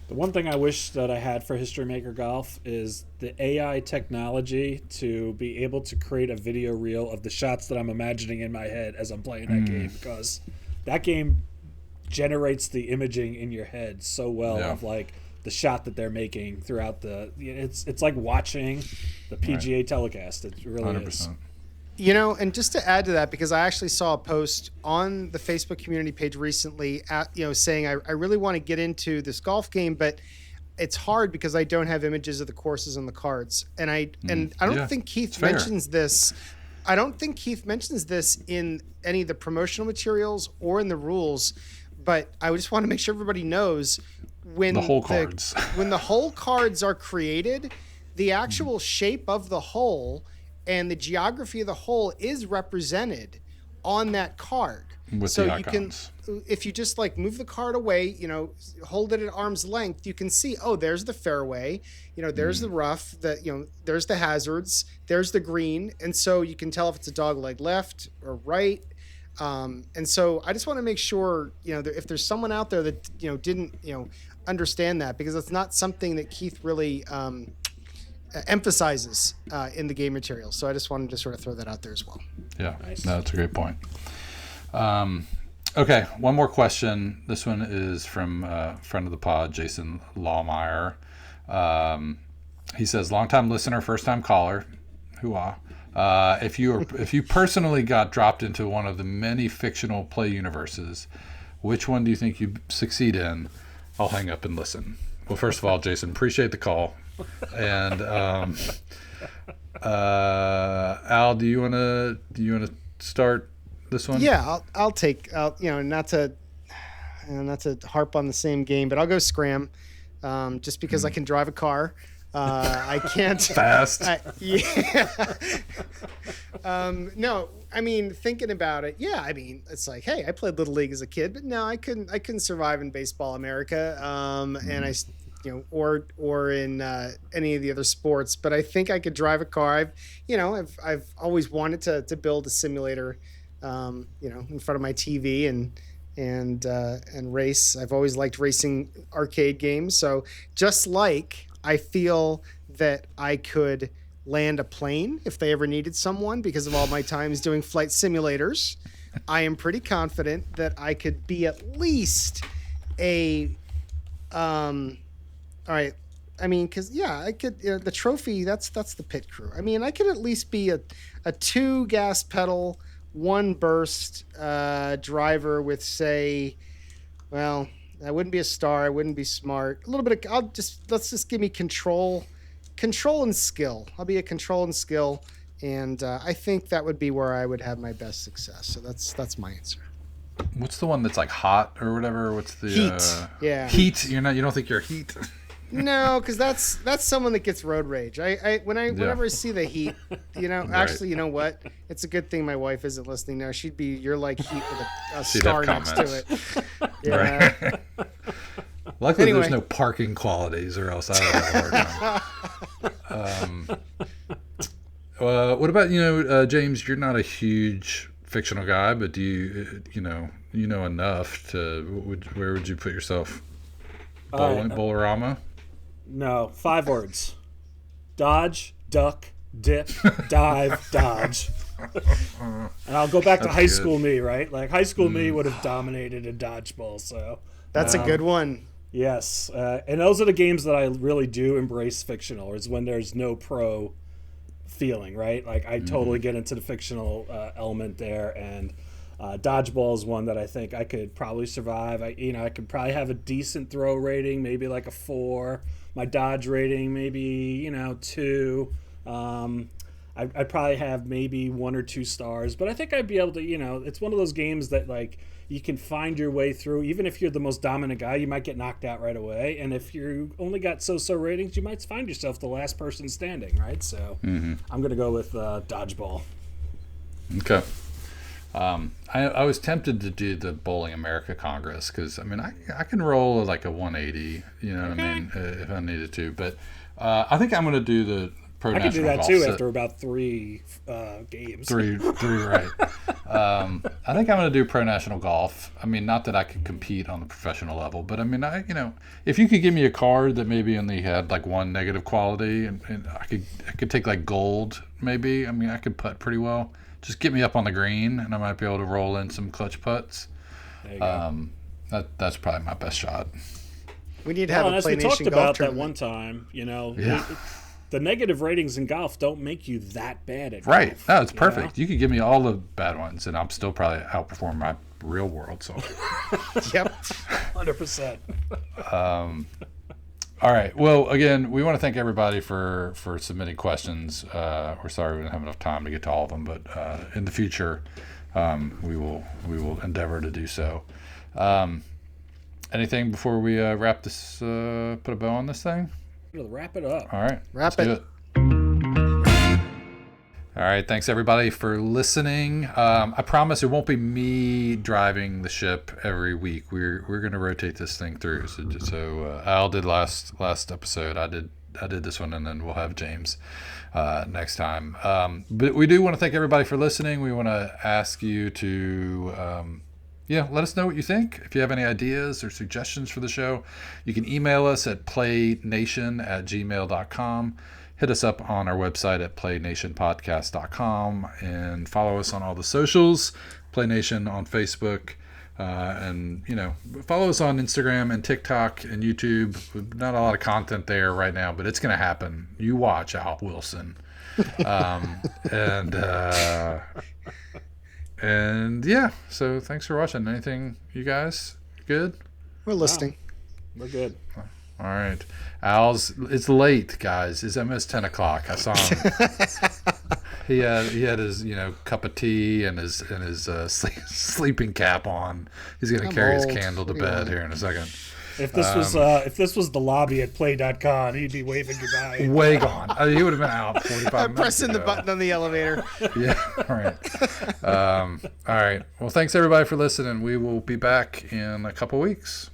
The one thing I wish that I had for History Maker Golf is the AI technology to be able to create a video reel of the shots that I'm imagining in my head as I'm playing that game, because that game generates the imaging in your head so well of the shot that they're making throughout it's like watching the PGA telecast. It really 100%. Is. And just to add to that, because I actually saw a post on the Facebook community page recently, saying I really want to get into this golf game, but it's hard because I don't have images of the courses and the cards. And I don't think Keith mentions this. I don't think Keith mentions this in any of the promotional materials or in the rules, but I just want to make sure everybody knows when the whole cards are created, the actual shape of the hole and the geography of the hole is represented on that card. With So the you can, icons. if you just like move the card away, hold it at arm's length, you can see, oh, there's the fairway, there's the rough, there's the hazards, there's the green. And so you can tell if it's a dog leg left or right. And so I just want to make sure, if there's someone out there that, didn't, understand that, because it's not something that Keith really emphasizes in the game material. So I just wanted to sort of throw that out there as well. Yeah, Nice. no, that's a great point. Okay, one more question. This one is from a friend of the pod, Jason Lawmeyer. He says, long-time listener, first-time caller. Hoo-ah. If you personally got dropped into one of the many fictional play universes, which one do you think you'd succeed in? I'll hang up and listen. Well, first of all, Jason, appreciate the call. And Al, do you wanna start this one? Yeah, I'll take not to harp on the same game, but I'll go Scram, just because I can drive a car. I can't Fast. No, I mean, thinking about it, it's like, hey, I played Little League as a kid, but no, I couldn't survive in Baseball America, and or in any of the other sports. But I think I could drive a car. I've always wanted to build a simulator, in front of my TV and race. I've always liked racing arcade games. So just like I feel that I could land a plane if they ever needed someone because of all my times doing flight simulators, I am pretty confident that I could be at least all right. I mean, I could, the trophy, that's the pit crew. I mean, I could at least be a 2 gas pedal, 1 burst driver with, say, well, I wouldn't be a star. I wouldn't be smart. A little bit of, let's just give me control and skill. I'll be a control and skill. And I think that would be where I would have my best success. So that's my answer. What's the one that's like hot or whatever? What's the Heat? Yeah. Heat. You don't think you're Heat? No, because that's someone that gets road rage. Whenever I see the Heat, actually, you know what? It's a good thing my wife isn't listening now. You're like Heat with a star next to it. Yeah. Right. Luckily, Anyway. there's no parking qualities, or else I would have a hard time. What about James? You're not a huge fictional guy, but do you know enough to? Where would you put yourself? Bolorama? No, 5 words: dodge, duck, dip, dive, dodge. And I'll go back to high school me, right? Like high school me would have dominated in dodgeball. So That's a good one. yes, and those are the games that I really do embrace fictional. Is when there's no pro feeling, right? Like I totally get into the fictional element there, and dodgeball is one that I think I could probably survive. I could probably have a decent throw rating, maybe like a 4. My dodge rating, maybe 2. I'd probably have maybe 1 or 2 stars, but I think I'd be able to. It's one of those games that like you can find your way through. Even if you're the most dominant guy, you might get knocked out right away, and if you only got so-so ratings, you might find yourself the last person standing, right? So I'm gonna go with dodgeball. Okay. I was tempted to do the Bowling America Congress because I can roll like a 180, what I mean, if I needed to. But I think I'm going to do the Pro I National could do that Golf too set. after about 3 games. Three, right. I think I'm going to do Pro National Golf. Not that I could compete on the professional level, but if you could give me a card that maybe only had like 1 negative quality, and I could take like gold, maybe. I could putt pretty well. Just get me up on the green, and I might be able to roll in some clutch putts. There you go. That's probably my best shot. We need to have And a as Play we talked Nation golf about that tournament. one time, Yeah. the negative ratings in golf don't make you that bad at Right. golf. No, it's perfect. You could give me all the bad ones, and I'm still probably outperform my real world self. Yep. 100%. All right. Well, again, we want to thank everybody for submitting questions. We're sorry we didn't have enough time to get to all of them, but in the future, we will endeavor to do so. Anything before we wrap this? Put a bow on this thing. We'll wrap it up. All right. Wrap let's it. do All right, thanks everybody for listening. I promise it won't be me driving the ship every week. We're going to rotate this thing through. So Al did last episode. I did this one, and then we'll have James next time. But we do want to thank everybody for listening. We want to ask you to let us know what you think. If you have any ideas or suggestions for the show, you can email us at playnation@gmail.com. Hit us up on our website at playnationpodcast.com and follow us on all the socials. Play Nation on Facebook, and follow us on Instagram and TikTok and YouTube. Not a lot of content there right now, but it's going to happen. You watch, Al Wilson. And yeah, so thanks for watching. Anything, you guys? Good? We're listening. We're good. All right. It's late, guys. It's almost 10 o'clock. I saw him. he had his cup of tea and his sleeping cap on. He's gonna carry his candle to bed here in a second. If this was the lobby at play.com, he'd be waving goodbye. Way gone. He would have been out 45 minutes pressing ago. the button on the elevator. Yeah. All right. All right. Well, thanks everybody for listening. We will be back in a couple weeks.